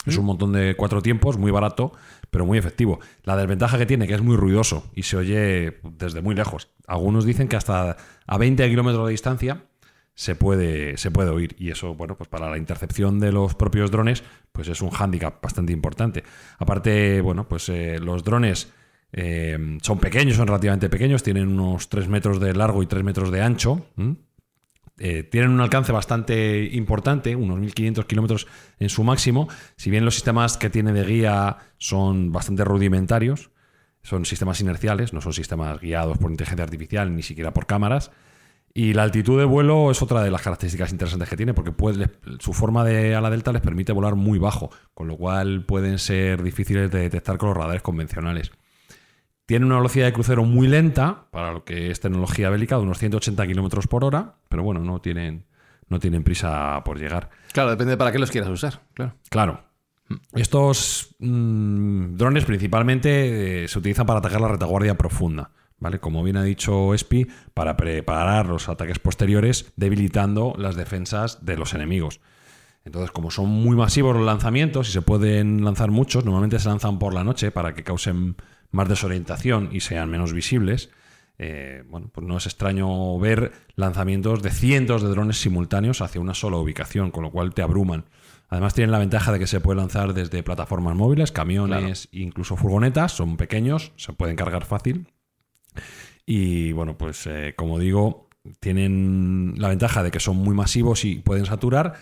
Es un montón de 4 tiempos, muy barato, pero muy efectivo. La desventaja que tiene, que es muy ruidoso y se oye desde muy lejos. Algunos dicen que hasta a 20 kilómetros de distancia se puede oír. Y eso, bueno, pues para la intercepción de los propios drones, pues es un hándicap bastante importante. Aparte, bueno, pues los drones son pequeños, son relativamente pequeños, tienen unos 3 metros de largo y 3 metros de ancho. Tienen un alcance bastante importante, unos 1.500 kilómetros en su máximo. Si bien los sistemas que tiene de guía son bastante rudimentarios, son sistemas inerciales, no son sistemas guiados por inteligencia artificial, ni siquiera por cámaras. Y la altitud de vuelo es otra de las características interesantes que tiene, porque su forma de ala delta les permite volar muy bajo, con lo cual pueden ser difíciles de detectar con los radares convencionales. Tiene una velocidad de crucero muy lenta, para lo que es tecnología bélica, de unos 180 kilómetros por hora, pero bueno, no tienen prisa por llegar. Claro, depende de para qué los quieras usar. Claro. Estos drones principalmente se utilizan para atacar la retaguardia profunda, ¿vale? Como bien ha dicho Espi, para preparar los ataques posteriores, debilitando las defensas de los enemigos. Entonces, como son muy masivos los lanzamientos y se pueden lanzar muchos, normalmente se lanzan por la noche para que causen más desorientación y sean menos visibles. Bueno, pues no es extraño ver lanzamientos de cientos de drones simultáneos hacia una sola ubicación, con lo cual te abruman. Además tienen la ventaja de que se puede lanzar desde plataformas móviles, camiones, incluso furgonetas. Son pequeños, se pueden cargar fácil. Y bueno, pues como digo, tienen la ventaja de que son muy masivos y pueden saturar,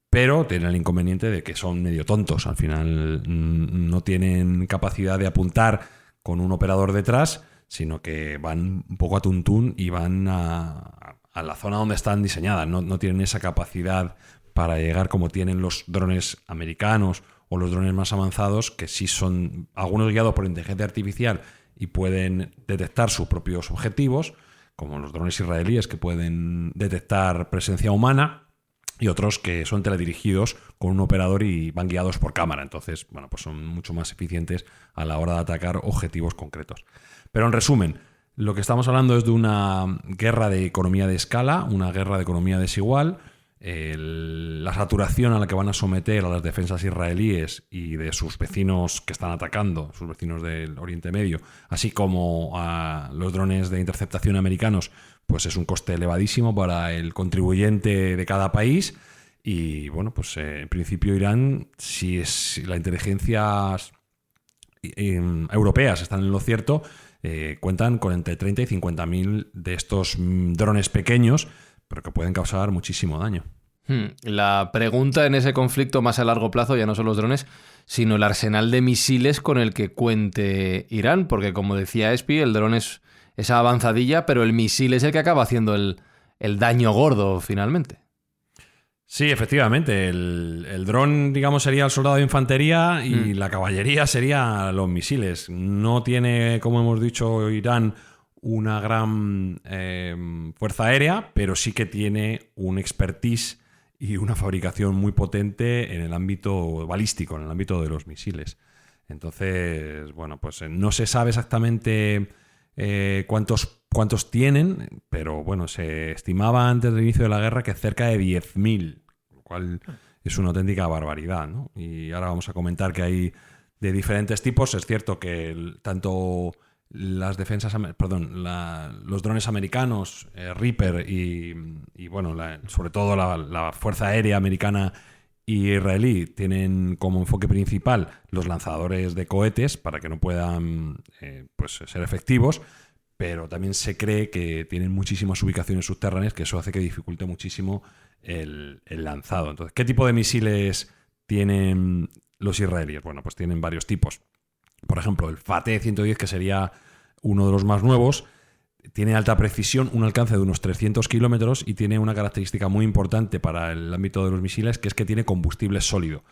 pero tienen el inconveniente de que son medio tontos. Al final no tienen capacidad de apuntar con un operador detrás, sino que van un poco a tuntún y van a la zona donde están diseñadas. No tienen esa capacidad para llegar como tienen los drones americanos o los drones más avanzados, que sí son algunos guiados por inteligencia artificial y pueden detectar sus propios objetivos, como los drones israelíes que pueden detectar presencia humana, y otros que son teledirigidos con un operador y van guiados por cámara. Entonces, bueno, pues son mucho más eficientes a la hora de atacar objetivos concretos. Pero en resumen, lo que estamos hablando es de una guerra de economía de escala, una guerra de economía desigual. La saturación a la que van a someter a las defensas israelíes y de sus vecinos que están atacando, sus vecinos del Oriente Medio, así como a los drones de interceptación americanos, pues es un coste elevadísimo para el contribuyente de cada país. Y bueno, pues en principio Irán, si las inteligencias europeas están en lo cierto, cuentan con entre 30 y 50.000 de estos drones pequeños, pero que pueden causar muchísimo daño. La pregunta en ese conflicto más a largo plazo ya no son los drones, sino el arsenal de misiles con el que cuente Irán, porque como decía Espi, el dron es esa avanzadilla, pero el misil es el que acaba haciendo el daño gordo finalmente. Sí, efectivamente. El dron, digamos, sería el soldado de infantería y la caballería sería los misiles. No tiene, como hemos dicho, Irán una gran fuerza aérea, pero sí que tiene un expertise y una fabricación muy potente en el ámbito balístico, en el ámbito de los misiles. Entonces, bueno, pues no se sabe exactamente cuántos tienen, pero bueno, se estimaba antes del inicio de la guerra que cerca de 10.000, lo cual es una auténtica barbaridad, ¿no? Y ahora vamos a comentar que hay de diferentes tipos. Es cierto que tanto las defensas, los drones americanos, Reaper y bueno, sobre todo la Fuerza Aérea Americana y israelí tienen como enfoque principal los lanzadores de cohetes para que no puedan pues ser efectivos, pero también se cree que tienen muchísimas ubicaciones subterráneas, que eso hace que dificulte muchísimo el lanzado. Entonces, ¿qué tipo de misiles tienen los israelíes? Bueno, pues tienen varios tipos. Por ejemplo, el Fateh-110, que sería uno de los más nuevos, tiene alta precisión, un alcance de unos 300 kilómetros y tiene una característica muy importante para el ámbito de los misiles, que es que tiene combustible sólido.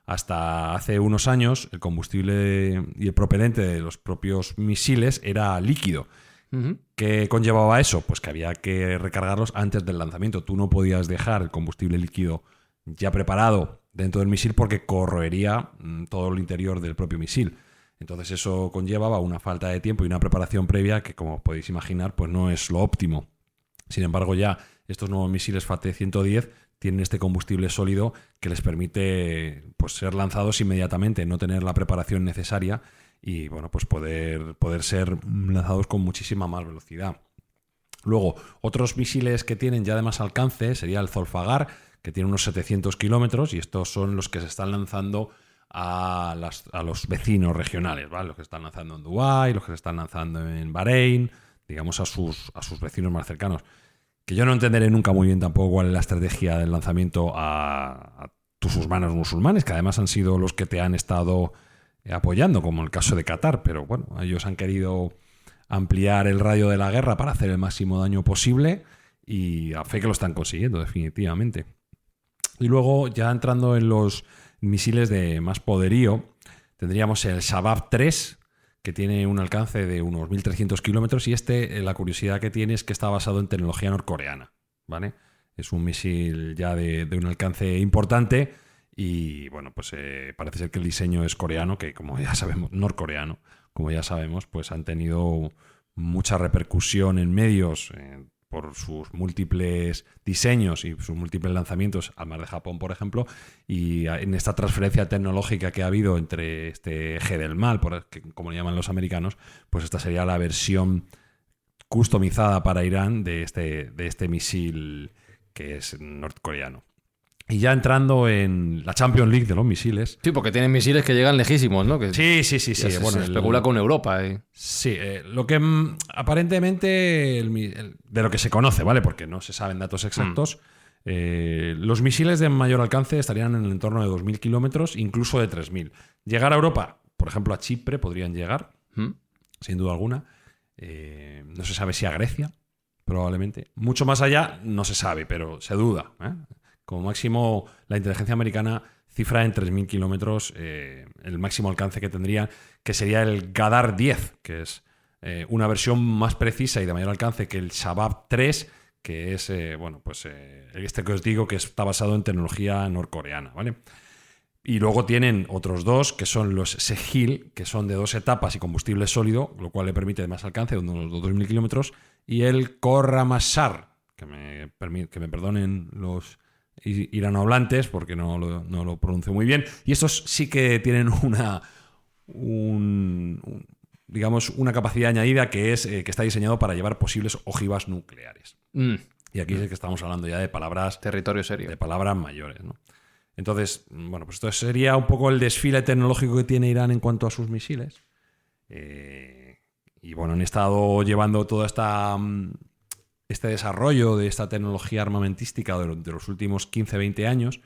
Hasta hace unos años, el combustible y el propelente de los propios misiles era líquido. Uh-huh. ¿Qué conllevaba eso? Pues que había que recargarlos antes del lanzamiento. Tú no podías dejar el combustible líquido ya preparado dentro del misil porque corroería todo el interior del propio misil. Entonces eso conllevaba una falta de tiempo y una preparación previa que, como podéis imaginar, pues no es lo óptimo. Sin embargo, ya estos nuevos misiles Fateh-110 tienen este combustible sólido que les permite pues ser lanzados inmediatamente, no tener la preparación necesaria y bueno, pues poder ser lanzados con muchísima más velocidad. Luego, otros misiles que tienen ya de más alcance sería el Zolfaghar, que tiene unos 700 kilómetros, y estos son los que se están lanzando a los vecinos regionales, ¿vale? Los que están lanzando en Dubái, los que se están lanzando en Bahrein, digamos a sus vecinos más cercanos. Que yo no entenderé nunca muy bien tampoco cuál es la estrategia del lanzamiento a tus hermanos musulmanes, que además han sido los que te han estado apoyando, como el caso de Qatar, pero bueno, ellos han querido ampliar el radio de la guerra para hacer el máximo daño posible y a fe que lo están consiguiendo, definitivamente. Y luego, ya entrando en los misiles de más poderío, tendríamos el Shabab 3, que tiene un alcance de unos 1.300 kilómetros, y la curiosidad que tiene es que está basado en tecnología norcoreana, ¿vale? Es un misil ya de un alcance importante y, bueno, pues parece ser que el diseño es coreano, que como ya sabemos, norcoreano, como ya sabemos, pues han tenido mucha repercusión en medios por sus múltiples diseños y sus múltiples lanzamientos al mar de Japón, por ejemplo, y en esta transferencia tecnológica que ha habido entre este eje del mal, como le llaman los americanos, pues esta sería la versión customizada para Irán de este misil que es norcoreano. Y ya entrando en la Champions League de los misiles. Sí, porque tienen misiles que llegan lejísimos, ¿no? Que sí. Bueno, se especula con Europa. Sí, lo que aparentemente, de lo que se conoce, ¿vale? Porque no se saben datos exactos, los misiles de mayor alcance estarían en el entorno de 2.000 kilómetros, incluso de 3.000. Llegar a Europa, por ejemplo a Chipre, podrían llegar, sin duda alguna. No se sabe si a Grecia, probablemente. Mucho más allá no se sabe, pero se duda, ¿eh? Como máximo, la inteligencia americana cifra en 3.000 kilómetros el máximo alcance que tendría, que sería el Ghadar 10, que es una versión más precisa y de mayor alcance que el Shabab 3, que es, este que os digo que está basado en tecnología norcoreana, ¿vale? Y luego tienen otros dos, que son los Sehil, que son de 2 etapas y combustible sólido, lo cual le permite más alcance, de unos 2.000 kilómetros, y el Khorramshahr, que me perdonen los iranohablantes porque no lo pronuncio muy bien, y estos sí que tienen una capacidad añadida que es que está diseñado para llevar posibles ojivas nucleares. Y aquí es que estamos hablando ya de palabras, territorio serio, de palabras mayores, ¿no? Entonces, bueno, pues esto sería un poco el desfile tecnológico que tiene Irán en cuanto a sus misiles. Y bueno, han estado llevando todo este desarrollo de esta tecnología armamentística de los últimos 15-20 años.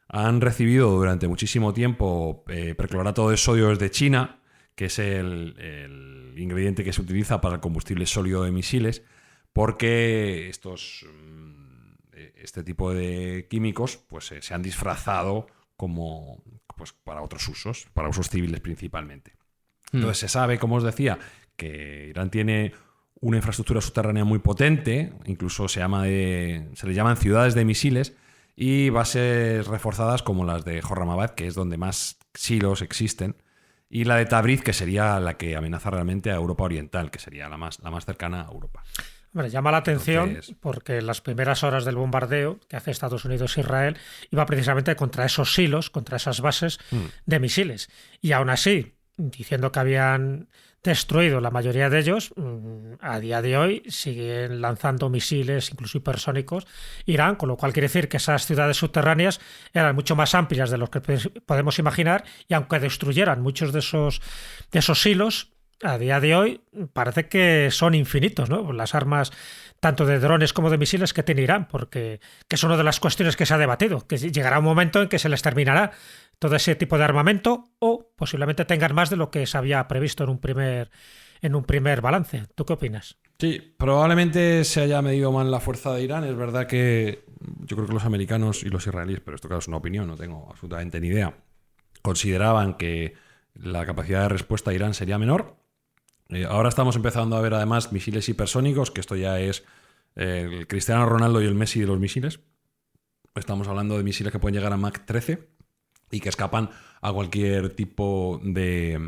Han recibido durante muchísimo tiempo perclorato de sodio desde China, que es el ingrediente que se utiliza para el combustible sólido de misiles, porque este tipo de químicos pues, se han disfrazado como pues, para otros usos, para usos civiles principalmente. Entonces se sabe, como os decía, que Irán tiene una infraestructura subterránea muy potente, incluso se le llaman ciudades de misiles, y bases reforzadas como las de Horramabad, que es donde más silos existen, y la de Tabriz, que sería la que amenaza realmente a Europa Oriental, que sería la más cercana a Europa. Bueno, llama la atención porque en las primeras horas del bombardeo que hace Estados Unidos e Israel iba precisamente contra esos silos, contra esas bases de misiles. Y aún así, diciendo que habían destruido la mayoría de ellos, a día de hoy siguen lanzando misiles, incluso hipersónicos, Irán, con lo cual quiere decir que esas ciudades subterráneas eran mucho más amplias de lo que podemos imaginar, y aunque destruyeran muchos de esos hilos, a día de hoy parece que son infinitos, ¿no? Las armas tanto de drones como de misiles que tiene Irán, porque que es una de las cuestiones que se ha debatido, que llegará un momento en que se les terminará todo ese tipo de armamento, o posiblemente tengan más de lo que se había previsto en un primer balance. ¿Tú qué opinas? Sí, probablemente se haya medido mal la fuerza de Irán. Es verdad que yo creo que los americanos y los israelíes, pero esto claro es una opinión, no tengo absolutamente ni idea, consideraban que la capacidad de respuesta de Irán sería menor. Ahora estamos empezando a ver además misiles hipersónicos, que esto ya es el Cristiano Ronaldo y el Messi de los misiles. Estamos hablando de misiles que pueden llegar a Mach 13 y que escapan a cualquier tipo de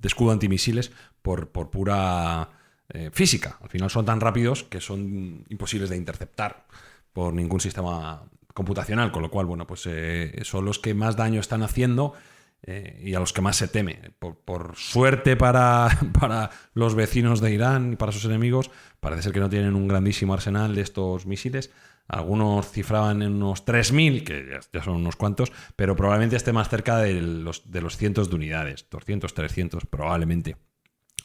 escudo antimisiles por pura física. Al final son tan rápidos que son imposibles de interceptar por ningún sistema computacional, con lo cual, bueno, pues son los que más daño están haciendo y a los que más se teme. Por suerte para los vecinos de Irán y para sus enemigos, parece ser que no tienen un grandísimo arsenal de estos misiles. Algunos cifraban en unos 3.000, que ya son unos cuantos, pero probablemente esté más cerca de los cientos de unidades, 200, 300 probablemente.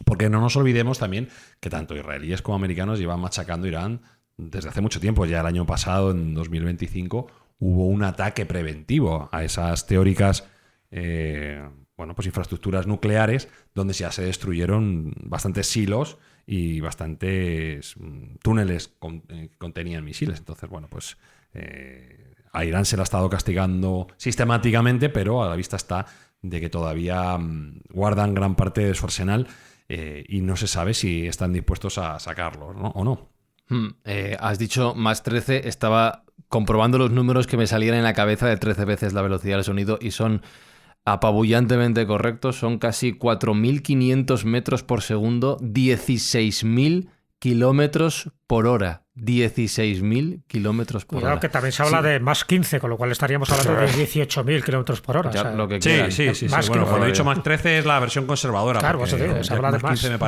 Porque no nos olvidemos también que tanto israelíes como americanos llevan machacando Irán desde hace mucho tiempo. Ya el año pasado, en 2025, hubo un ataque preventivo a esas teóricas pues infraestructuras nucleares, donde ya se destruyeron bastantes silos y bastantes túneles que contenían misiles. Entonces, bueno, pues a Irán se la ha estado castigando sistemáticamente, pero a la vista está de que todavía guardan gran parte de su arsenal y no se sabe si están dispuestos a sacarlo, ¿no? O no. Has dicho más 13, estaba comprobando los números que me salían en la cabeza de 13 veces la velocidad del sonido y son apabullantemente correctos. Son casi 4.500 metros por segundo, 16.000 kilómetros por hora. 16.000 kilómetros por hora. Que también se habla de más 15, con lo cual estaríamos hablando de 18.000 kilómetros por hora. Ya, lo que sí. Bueno, cuando he dicho más 13 es la versión conservadora. Claro, eso digo, se habla de más. 15 me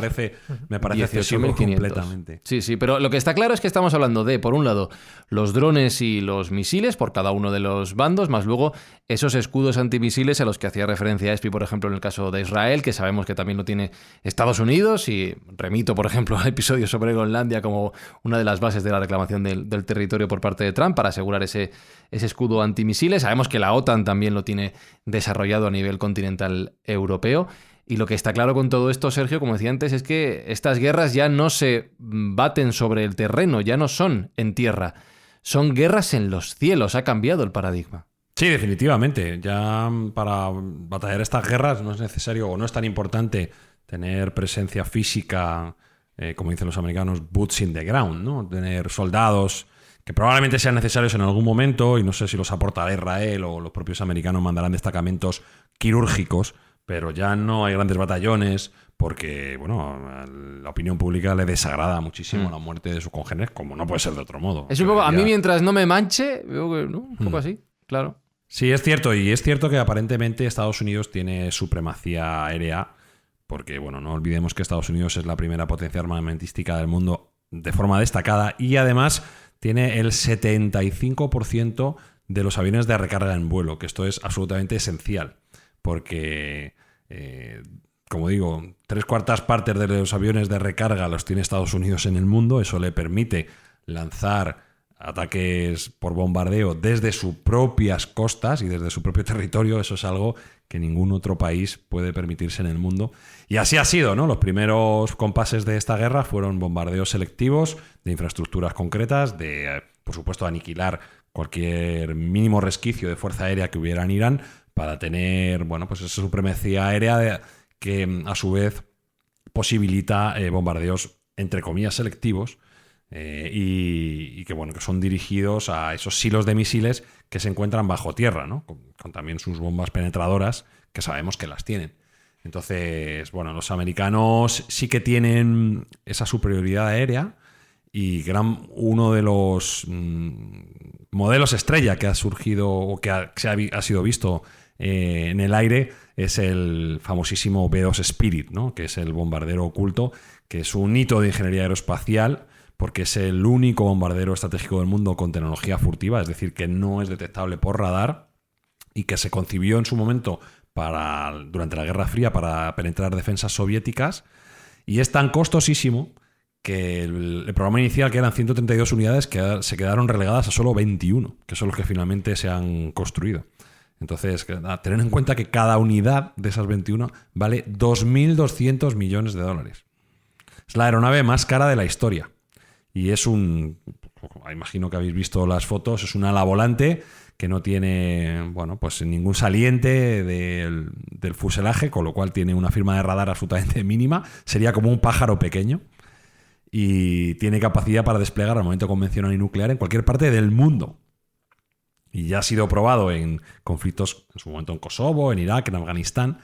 parece excesivo completamente. Sí, pero lo que está claro es que estamos hablando de, por un lado, los drones y los misiles por cada uno de los bandos, más luego esos escudos antimisiles a los que hacía referencia Espi, por ejemplo, en el caso de Israel, que sabemos que también lo tiene Estados Unidos, y remito, por ejemplo, al episodio sobre Groenlandia como una de las bases de la reclamación del territorio por parte de Trump para asegurar ese escudo antimisiles. Sabemos que la OTAN también lo tiene desarrollado a nivel continental europeo. Y lo que está claro con todo esto, Sergio, como decía antes, es que estas guerras ya no se baten sobre el terreno, ya no son en tierra, son guerras en los cielos. Ha cambiado el paradigma. Sí, definitivamente. Ya para batallar estas guerras no es necesario o no es tan importante tener presencia física, como dicen los americanos, boots in the ground, ¿no? Tener soldados que probablemente sean necesarios en algún momento, y no sé si los aportará Israel o los propios americanos mandarán destacamentos quirúrgicos, pero ya no hay grandes batallones porque, bueno, a la opinión pública le desagrada muchísimo la muerte de sus congéneres, como no puede ser de otro modo. Es un poco, a mí mientras no me manche, veo que, ¿no? Un poco así, claro. Sí, es cierto, y es cierto que aparentemente Estados Unidos tiene supremacía aérea, porque, bueno, no olvidemos que Estados Unidos es la primera potencia armamentística del mundo de forma destacada y además tiene el 75% de los aviones de recarga en vuelo, que esto es absolutamente esencial, porque, como digo, 3/4 partes de los aviones de recarga los tiene Estados Unidos en el mundo. Eso le permite lanzar ataques por bombardeo desde sus propias costas y desde su propio territorio. Eso es algo que ningún otro país puede permitirse en el mundo. Y así ha sido, ¿no? Los primeros compases de esta guerra fueron bombardeos selectivos de infraestructuras concretas, de, por supuesto, aniquilar cualquier mínimo resquicio de fuerza aérea que hubiera en Irán para tener, bueno, pues esa supremacía aérea que a su vez posibilita bombardeos, entre comillas, selectivos, y que, bueno, que son dirigidos a esos silos de misiles que se encuentran bajo tierra, ¿no? Con también sus bombas penetradoras, que sabemos que las tienen. Entonces, bueno, los americanos sí que tienen esa superioridad aérea, y uno de los modelos estrella que ha surgido o que ha sido visto en el aire es el famosísimo B-2 Spirit, ¿no? Que es el bombardero oculto, que es un hito de ingeniería aeroespacial porque es el único bombardero estratégico del mundo con tecnología furtiva, es decir, que no es detectable por radar y que se concibió en su momento durante la Guerra Fría para penetrar defensas soviéticas, y es tan costosísimo que el programa inicial, que eran 132 unidades, se quedaron relegadas a solo 21, que son los que finalmente se han construido. Entonces, tener en cuenta que cada unidad de esas 21 vale 2.200 millones de dólares. Es la aeronave más cara de la historia. Y es imagino que habéis visto las fotos, es un ala volante que no tiene, pues ningún saliente del fuselaje, con lo cual tiene una firma de radar absolutamente mínima. Sería como un pájaro pequeño. Y tiene capacidad para desplegar armamento convencional y nuclear en cualquier parte del mundo. Y ya ha sido probado en conflictos, en su momento en Kosovo, en Irak, en Afganistán.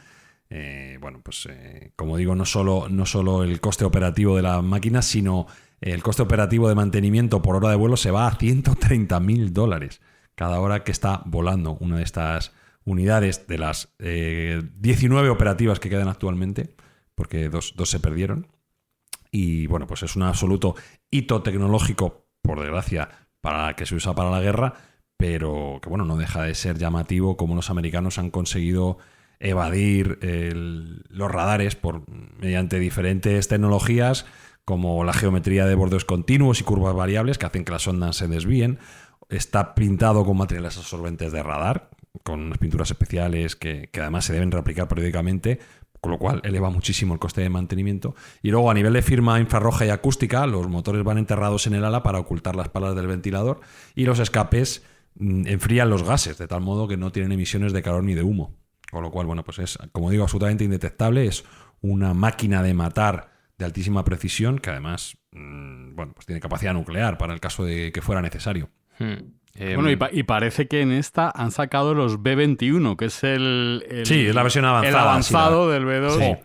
Como digo, no solo el coste operativo de la máquina, sino el coste operativo de mantenimiento por hora de vuelo se va a $130.000 cada hora que está volando una de estas unidades, de las 19 operativas que quedan actualmente, porque dos se perdieron. Y bueno, pues es un absoluto hito tecnológico, por desgracia, que se usa para la guerra, pero que no deja de ser llamativo cómo los americanos han conseguido evadir los radares mediante diferentes tecnologías, como la geometría de bordes continuos y curvas variables que hacen que las ondas se desvíen. Está pintado con materiales absorbentes de radar, con unas pinturas especiales que además se deben reaplicar periódicamente, con lo cual eleva muchísimo el coste de mantenimiento. Y luego, a nivel de firma infrarroja y acústica, los motores van enterrados en el ala para ocultar las palas del ventilador, y los escapes enfrían los gases, de tal modo que no tienen emisiones de calor ni de humo. Con lo cual, pues es, como digo, absolutamente indetectable. Es una máquina de matar de altísima precisión, que además pues tiene capacidad nuclear para el caso de que fuera necesario. Y parece que en esta han sacado los B-21, que es sí, es la versión avanzada. El avanzado del B-2. Sí.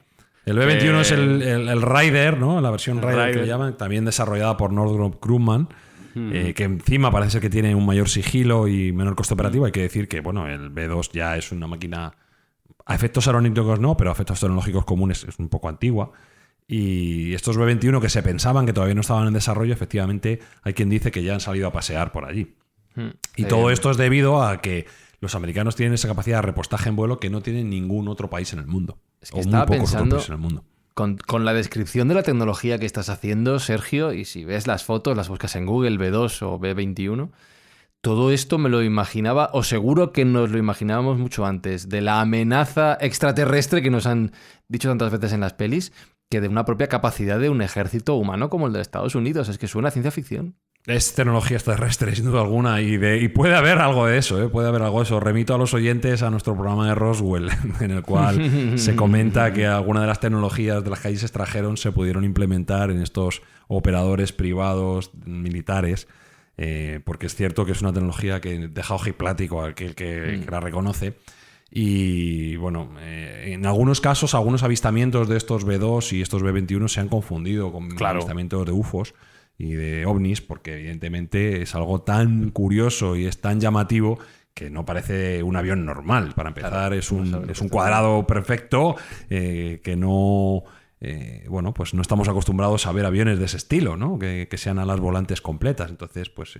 El B-21 es el Raider, ¿no? La versión Raider que le llaman, también desarrollada por Northrop Grumman, que encima parece ser que tiene un mayor sigilo y menor coste operativo. Hay que decir que el B-2 ya es una máquina, a efectos aeronáuticos no, pero a efectos tecnológicos comunes es un poco antigua. Y estos B-21 que se pensaban que todavía no estaban en desarrollo, efectivamente hay quien dice que ya han salido a pasear por allí. Y todo esto es debido a que los americanos tienen esa capacidad de repostaje en vuelo que no tiene ningún otro país en el mundo. Es que estaba pensando en el mundo. Con la descripción de la tecnología que estás haciendo, Sergio, y si ves las fotos, las buscas en Google, B2 o B-21, todo esto me lo imaginaba, o seguro que nos lo imaginábamos mucho antes, de la amenaza extraterrestre que nos han dicho tantas veces en las pelis, que de una propia capacidad de un ejército humano como el de Estados Unidos. Es que suena a ciencia ficción. Es tecnología extraterrestre, sin duda alguna, y puede haber algo de eso, puede haber algo de eso. Remito a los oyentes a nuestro programa de Roswell, en el cual se comenta que algunas de las tecnologías de las que allí se extrajeron se pudieron implementar en estos operadores privados militares, porque es cierto que es una tecnología que deja ojiplático a aquel que la reconoce. Y en algunos casos, algunos avistamientos de estos B-2 y estos B-21 se han confundido con avistamientos de UFOs y de ovnis, porque evidentemente es algo tan curioso y es tan llamativo que no parece un avión normal. Para empezar, es un cuadrado perfecto, que no... pues no estamos acostumbrados a ver aviones de ese estilo, ¿no? Que sean alas volantes completas. Entonces, pues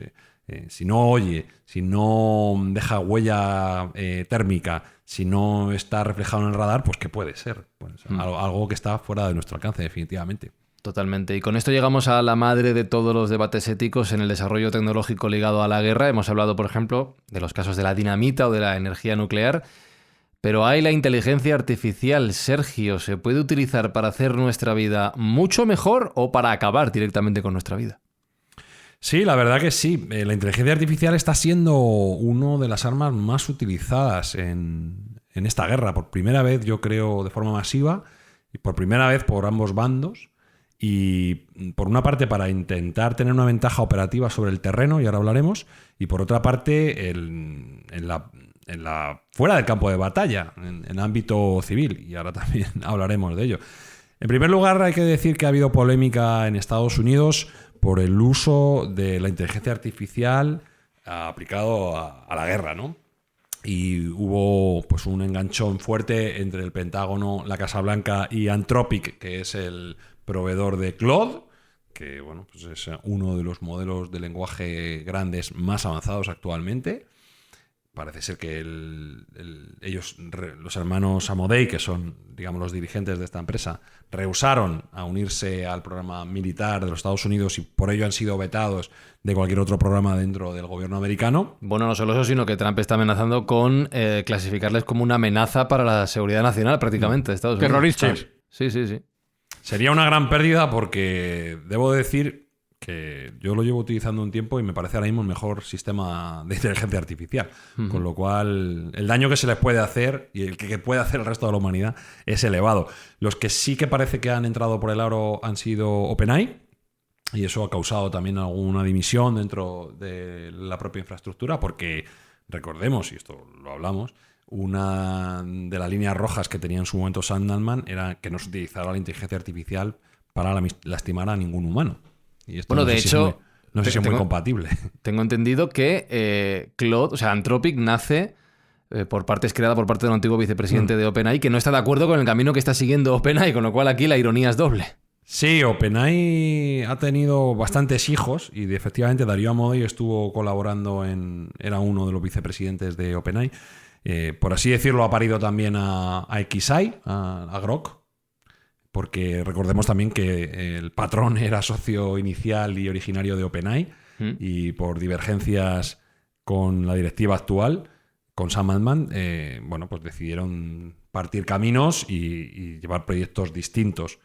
si no oye, si no deja huella térmica, si no está reflejado en el radar, pues ¿qué puede ser? Pues algo que está fuera de nuestro alcance, definitivamente. Totalmente. Y con esto llegamos a la madre de todos los debates éticos en el desarrollo tecnológico ligado a la guerra. Hemos hablado, por ejemplo, de los casos de la dinamita o de la energía nuclear. Pero hay la inteligencia artificial. Sergio, ¿se puede utilizar para hacer nuestra vida mucho mejor o para acabar directamente con nuestra vida? Sí, la verdad que sí. La inteligencia artificial está siendo una de las armas más utilizadas en esta guerra. Por primera vez, yo creo, de forma masiva, y por primera vez por ambos bandos. Y por una parte para intentar tener una ventaja operativa sobre el terreno, y ahora hablaremos, y por otra parte fuera del campo de batalla, en ámbito civil, y ahora también hablaremos de ello. En primer lugar, hay que decir que ha habido polémica en Estados Unidos por el uso de la inteligencia artificial aplicado a la guerra, ¿no? y hubo pues un enganchón fuerte entre el Pentágono, la Casa Blanca y Anthropic, que es el proveedor de Claude, que bueno, pues es uno de los modelos de lenguaje grandes más avanzados actualmente. Parece ser que ellos, los hermanos Amodei, que son, digamos, los dirigentes de esta empresa, rehusaron a unirse al programa militar de los Estados Unidos y por ello han sido vetados de cualquier otro programa dentro del gobierno americano. Bueno, no solo eso, sino que Trump está amenazando con clasificarles como una amenaza para la seguridad nacional prácticamente de Estados Unidos. Terroristas. Sí. Sería una gran pérdida porque debo decir que yo lo llevo utilizando un tiempo y me parece ahora mismo el mejor sistema de inteligencia artificial. Con lo cual, el daño que se les puede hacer y el que puede hacer el resto de la humanidad es elevado. Los que sí que parece que han entrado por el aro han sido OpenAI, y eso ha causado también alguna división dentro de la propia infraestructura, porque recordemos, y esto lo hablamos, una de las líneas rojas que tenía en su momento Sam Altman era que no se utilizara la inteligencia artificial para lastimar a ningún humano. Y esto Bueno, no de sé hecho, no sé si es muy compatible. Tengo entendido que Claude, o sea, Anthropic nace es creada por parte del antiguo vicepresidente de OpenAI, que no está de acuerdo con el camino que está siguiendo OpenAI, con lo cual aquí la ironía es doble. Sí, OpenAI ha tenido bastantes hijos y efectivamente Darío Amodei estuvo colaborando era uno de los vicepresidentes de OpenAI. Por así decirlo, ha parido también a XAI, a Grok, porque recordemos también que el patrón era socio inicial y originario de OpenAI y por divergencias con la directiva actual, con Sam Altman, bueno, pues decidieron partir caminos y llevar proyectos distintos.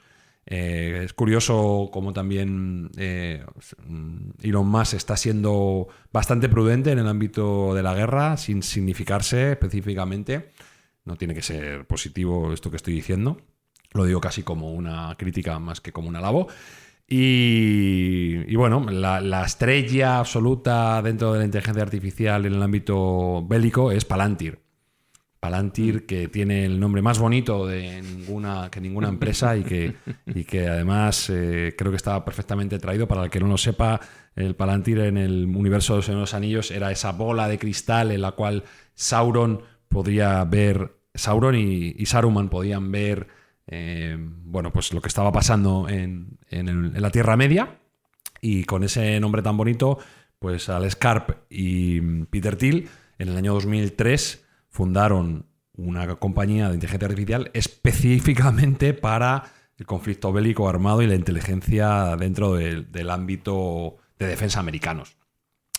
Es curioso cómo también Elon Musk está siendo bastante prudente en el ámbito de la guerra, sin significarse específicamente. No tiene que ser positivo esto que estoy diciendo. Lo digo casi como una crítica más que como un alabo. Y bueno, la estrella absoluta dentro de la inteligencia artificial en el ámbito bélico es Palantir. Palantir, que tiene el nombre más bonito que ninguna empresa y que además creo que estaba perfectamente traído. Para el que no lo sepa, el Palantir en el universo de los Señor de los Anillos era esa bola de cristal en la cual Sauron y Saruman podían ver bueno, pues lo que estaba pasando en la Tierra Media, y con ese nombre tan bonito, pues Alex Karp y Peter Thiel en el año 2003 fundaron una compañía de inteligencia artificial específicamente para el conflicto bélico armado y la inteligencia dentro del ámbito de defensa americanos.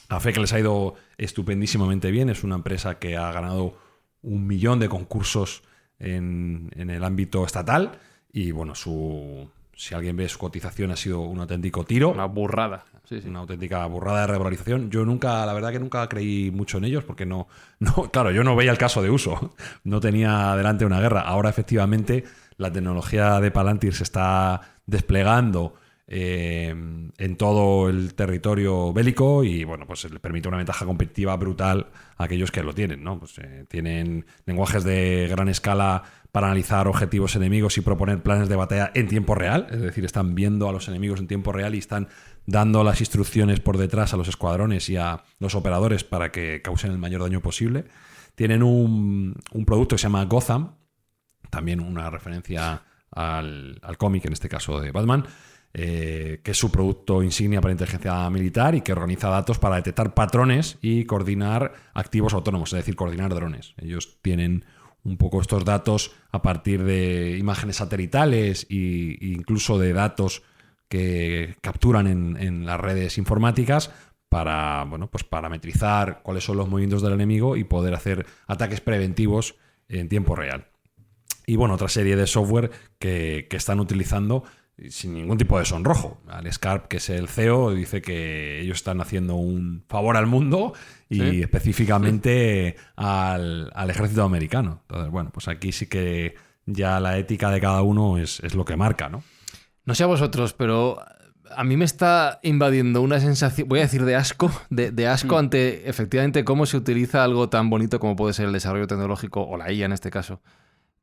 A fe que les ha ido estupendísimamente bien. Es una empresa que ha ganado 1 millón de concursos en el ámbito estatal y bueno, si alguien ve su cotización, ha sido un auténtico tiro. Una burrada. Sí. Una auténtica burrada de revalorización. Yo la verdad que nunca creí mucho en ellos porque claro, yo no veía el caso de uso. No tenía delante una guerra. Ahora efectivamente la tecnología de Palantir se está desplegando en todo el territorio bélico y bueno, pues le permite una ventaja competitiva brutal a aquellos que lo tienen, ¿no? Pues tienen lenguajes de gran escala para analizar objetivos enemigos y proponer planes de batalla en tiempo real, es decir, están viendo a los enemigos en tiempo real y están dando las instrucciones por detrás a los escuadrones y a los operadores para que causen el mayor daño posible. Tienen un producto que se llama Gotham, también una referencia al cómic, en este caso de Batman, que es su producto insignia para inteligencia militar y que organiza datos para detectar patrones y coordinar activos autónomos, es decir, coordinar drones. Ellos tienen un poco estos datos a partir de imágenes satelitales e incluso de datos que capturan en las redes informáticas para, bueno, pues parametrizar cuáles son los movimientos del enemigo y poder hacer ataques preventivos en tiempo real. Y bueno, otra serie de software que están utilizando sin ningún tipo de sonrojo. Alex Karp, que es el CEO, dice que ellos están haciendo un favor al mundo y específicamente al ejército americano. Entonces, bueno, pues aquí sí que ya la ética de cada uno es lo que marca, ¿no? No sé a vosotros, pero a mí me está invadiendo una sensación, voy a decir de asco, de asco ante efectivamente cómo se utiliza algo tan bonito como puede ser el desarrollo tecnológico, o la IA en este caso,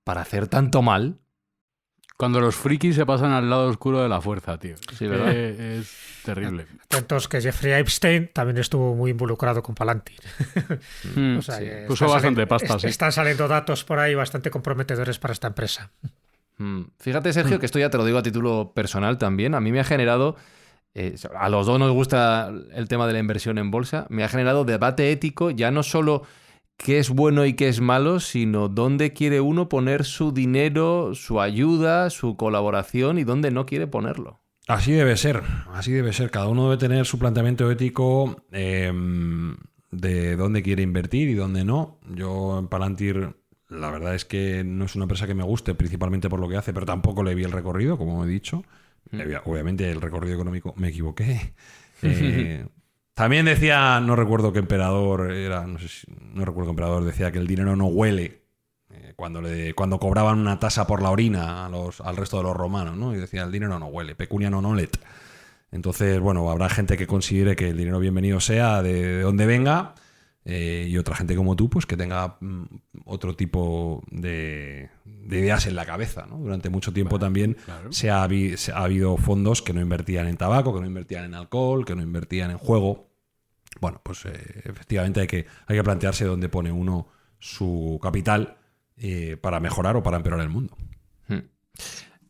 para hacer tanto mal. Cuando los frikis se pasan al lado oscuro de la fuerza, tío. Sí, ¿verdad? Es terrible. Atentos que Jeffrey Epstein también estuvo muy involucrado con Palantir. O sea, sí. que Puso bastante pasta, sí. Están saliendo datos por ahí bastante comprometedores para esta empresa. Fíjate, Sergio, que esto ya te lo digo a título personal también. A mí me ha generado, a los dos nos gusta el tema de la inversión en bolsa, me ha generado debate ético, ya no solo qué es bueno y qué es malo, sino dónde quiere uno poner su dinero, su ayuda, su colaboración y dónde no quiere ponerlo. Así debe ser, así debe ser. Cada uno debe tener su planteamiento ético de dónde quiere invertir y dónde no. Yo en Palantir, la verdad es que no es una empresa que me guste, principalmente por lo que hace, pero tampoco le vi el recorrido, como he dicho. Obviamente el recorrido económico me equivoqué. También decía, no recuerdo qué emperador era, no recuerdo qué emperador decía que el dinero no huele cuando cobraban una tasa por la orina al resto de los romanos, ¿no? Y decía, el dinero no huele, pecunia non olet. Entonces, bueno, habrá gente que considere que el dinero bienvenido sea de donde venga, y otra gente como tú, pues que tenga otro tipo de ideas en la cabeza, ¿no? Durante mucho tiempo también claro. ha habido fondos que no invertían en tabaco, que no invertían en alcohol, que no invertían en juego. Bueno, pues efectivamente hay que plantearse dónde pone uno su capital para mejorar o para empeorar el mundo.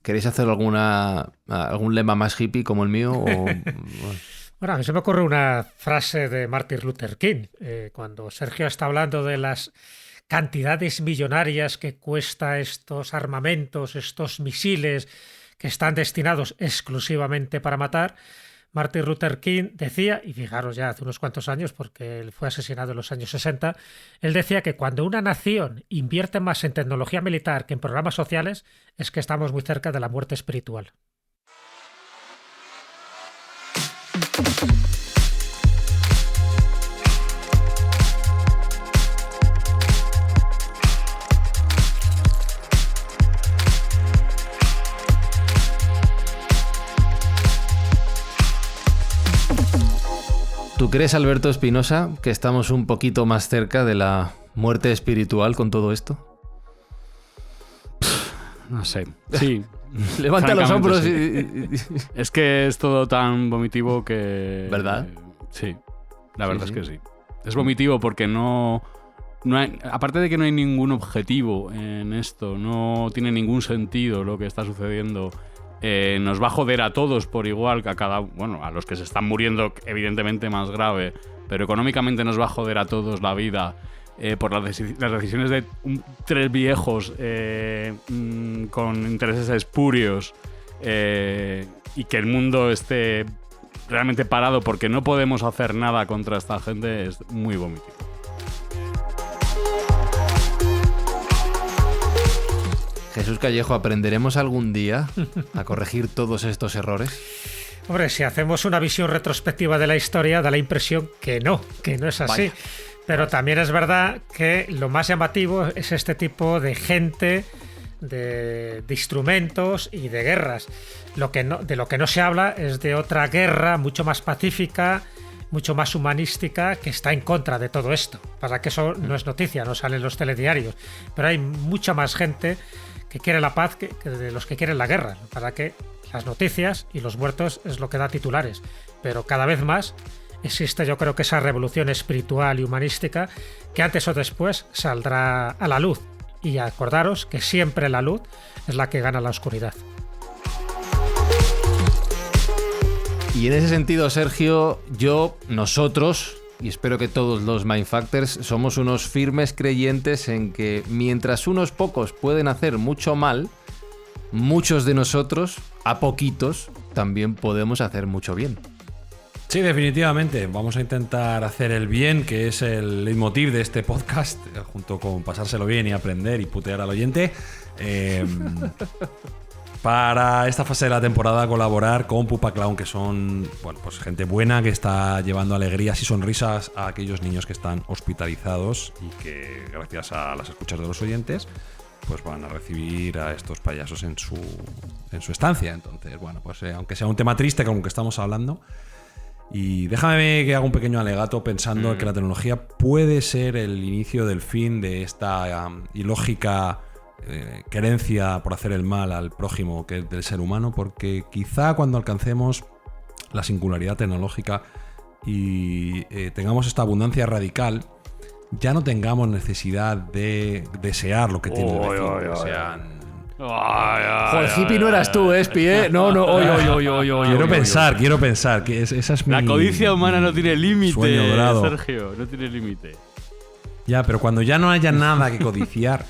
¿Queréis hacer algún lema más hippie como el mío? Bueno, a mí se me ocurre una frase de Martin Luther King, cuando Sergio está hablando de las cantidades millonarias que cuesta estos armamentos, estos misiles que están destinados exclusivamente para matar. Martin Luther King decía, y fijaros ya hace unos cuantos años, porque él fue asesinado en los años 60, él decía que cuando una nación invierte más en tecnología militar que en programas sociales, es que estamos muy cerca de la muerte espiritual. ¿Tú crees, Alberto Espinosa, que estamos un poquito más cerca de la muerte espiritual con todo esto? No sé. Sí. Levanta los hombros sí. Es que es todo tan vomitivo que... ¿Verdad? Sí. La verdad es que sí. Es vomitivo porque no hay, aparte de que no hay ningún objetivo en esto, no tiene ningún sentido lo que está sucediendo. Nos va a joder a todos por igual, que a los que se están muriendo evidentemente más grave, pero económicamente nos va a joder a todos la vida por las decisiones de tres viejos con intereses espurios, y que el mundo esté realmente parado porque no podemos hacer nada contra esta gente es muy vomitivo. Jesús Callejo, ¿aprenderemos algún día a corregir todos estos errores? Hombre, si hacemos una visión retrospectiva de la historia, da la impresión que no es así. Vaya. Pero también es verdad que lo más llamativo es este tipo de gente, de instrumentos y de guerras. De lo que no se habla es de otra guerra mucho más pacífica, mucho más humanística, que está en contra de todo esto. Para que eso no es noticia, no sale en los telediarios. Pero hay mucha más gente que quiere la paz que de los que quieren la guerra. Para que las noticias y los muertos es lo que da titulares. Pero cada vez más existe, yo creo que esa revolución espiritual y humanística que antes o después saldrá a la luz. Y acordaros que siempre la luz es la que gana la oscuridad. Y en ese sentido, Sergio, nosotros, y espero que todos los Mindfactors, somos unos firmes creyentes en que mientras unos pocos pueden hacer mucho mal, muchos de nosotros, a poquitos, también podemos hacer mucho bien. Sí, definitivamente. Vamos a intentar hacer el bien, que es el leitmotiv de este podcast, junto con pasárselo bien y aprender y putear al oyente. Para esta fase de la temporada colaborar con Pupa Clown, que son pues gente buena que está llevando alegrías y sonrisas a aquellos niños que están hospitalizados y que gracias a las escuchas de los oyentes pues van a recibir a estos payasos en su estancia. Entonces, pues aunque sea un tema triste como el que estamos hablando, y déjame que haga un pequeño alegato pensando que la tecnología puede ser el inicio del fin de esta ilógica querencia por hacer el mal al prójimo que es del ser humano, porque quizá cuando alcancemos la singularidad tecnológica y tengamos esta abundancia radical, ya no tengamos necesidad de desear lo que tiene el vecino, que sean... Joder, hippie no eras tú, Espi, ¿eh? No, Quiero pensar que esa es mi... La codicia humana no tiene límite, sueño dorado. Sergio, no tiene límite. Ya, pero cuando ya no haya nada que codiciar,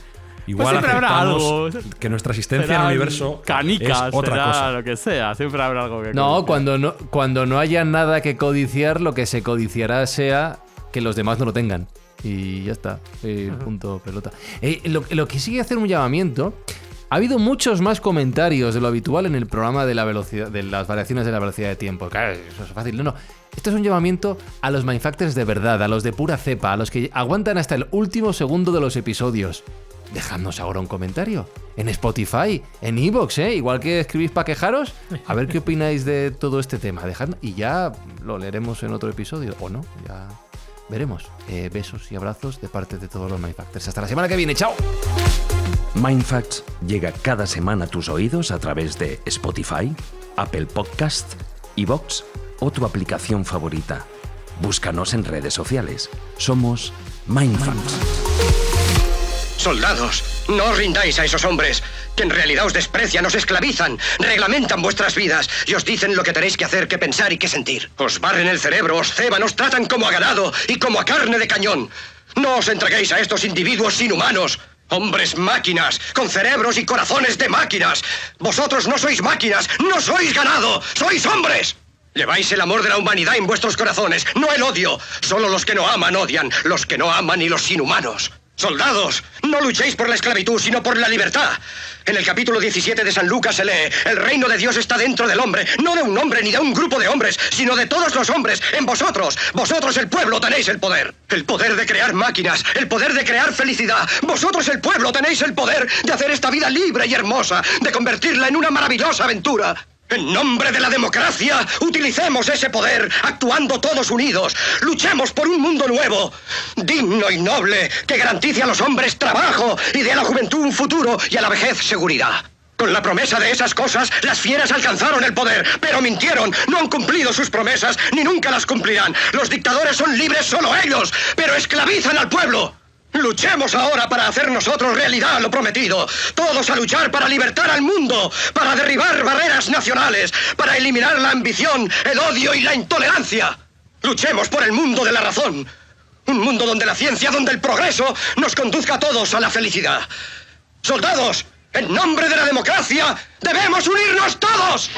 igual siempre habrá aceptamos algo. que nuestra existencia en el universo canicas, es otra será cosa. lo que sea, siempre habrá algo que No, codiciar. cuando no haya nada que codiciar, lo que se codiciará sea que los demás no lo tengan. Y ya está. Punto pelota. Lo que sigue hacer un llamamiento. Ha habido muchos más comentarios de lo habitual en el programa de la velocidad, de las variaciones de la velocidad de tiempo. Claro, eso es fácil. No. Esto es un llamamiento a los Mindfactors de verdad, a los de pura cepa, a los que aguantan hasta el último segundo de los episodios. Dejadnos ahora un comentario. En Spotify, en iVoox, igual que escribís para quejaros. A ver qué opináis de todo este tema. Dejadnos y ya lo leeremos en otro episodio. O no, ya veremos. Besos y abrazos de parte de todos los Mindfactors. Hasta la semana que viene. ¡Chao! Mindfacts llega cada semana a tus oídos a través de Spotify, Apple Podcast, iVoox o tu aplicación favorita. Búscanos en redes sociales. Somos Mindfacts. Soldados, no os rindáis a esos hombres, que en realidad os desprecian, os esclavizan, reglamentan vuestras vidas y os dicen lo que tenéis que hacer, que pensar y que sentir. Os barren el cerebro, os ceban, os tratan como a ganado y como a carne de cañón. No os entreguéis a estos individuos inhumanos. Hombres máquinas, con cerebros y corazones de máquinas. Vosotros no sois máquinas, no sois ganado, sois hombres. Lleváis el amor de la humanidad en vuestros corazones, no el odio. Solo los que no aman odian, los que no aman y los inhumanos. Soldados, no luchéis por la esclavitud, sino por la libertad. En el capítulo 17 de San Lucas se lee: el reino de Dios está dentro del hombre, no de un hombre ni de un grupo de hombres, sino de todos los hombres, en vosotros. Vosotros, el pueblo, tenéis el poder. El poder de crear máquinas, el poder de crear felicidad. Vosotros, el pueblo, tenéis el poder de hacer esta vida libre y hermosa, de convertirla en una maravillosa aventura. En nombre de la democracia, utilicemos ese poder, actuando todos unidos. Luchemos por un mundo nuevo, digno y noble, que garantice a los hombres trabajo y dé a la juventud un futuro y a la vejez seguridad. Con la promesa de esas cosas, las fieras alcanzaron el poder, pero mintieron, no han cumplido sus promesas, ni nunca las cumplirán. Los dictadores son libres solo ellos, pero esclavizan al pueblo. Luchemos ahora para hacer nosotros realidad lo prometido. Todos a luchar para libertar al mundo, para derribar barreras nacionales, para eliminar la ambición, el odio y la intolerancia. Luchemos por el mundo de la razón. Un mundo donde la ciencia, donde el progreso nos conduzca a todos a la felicidad. Soldados, en nombre de la democracia, debemos unirnos todos.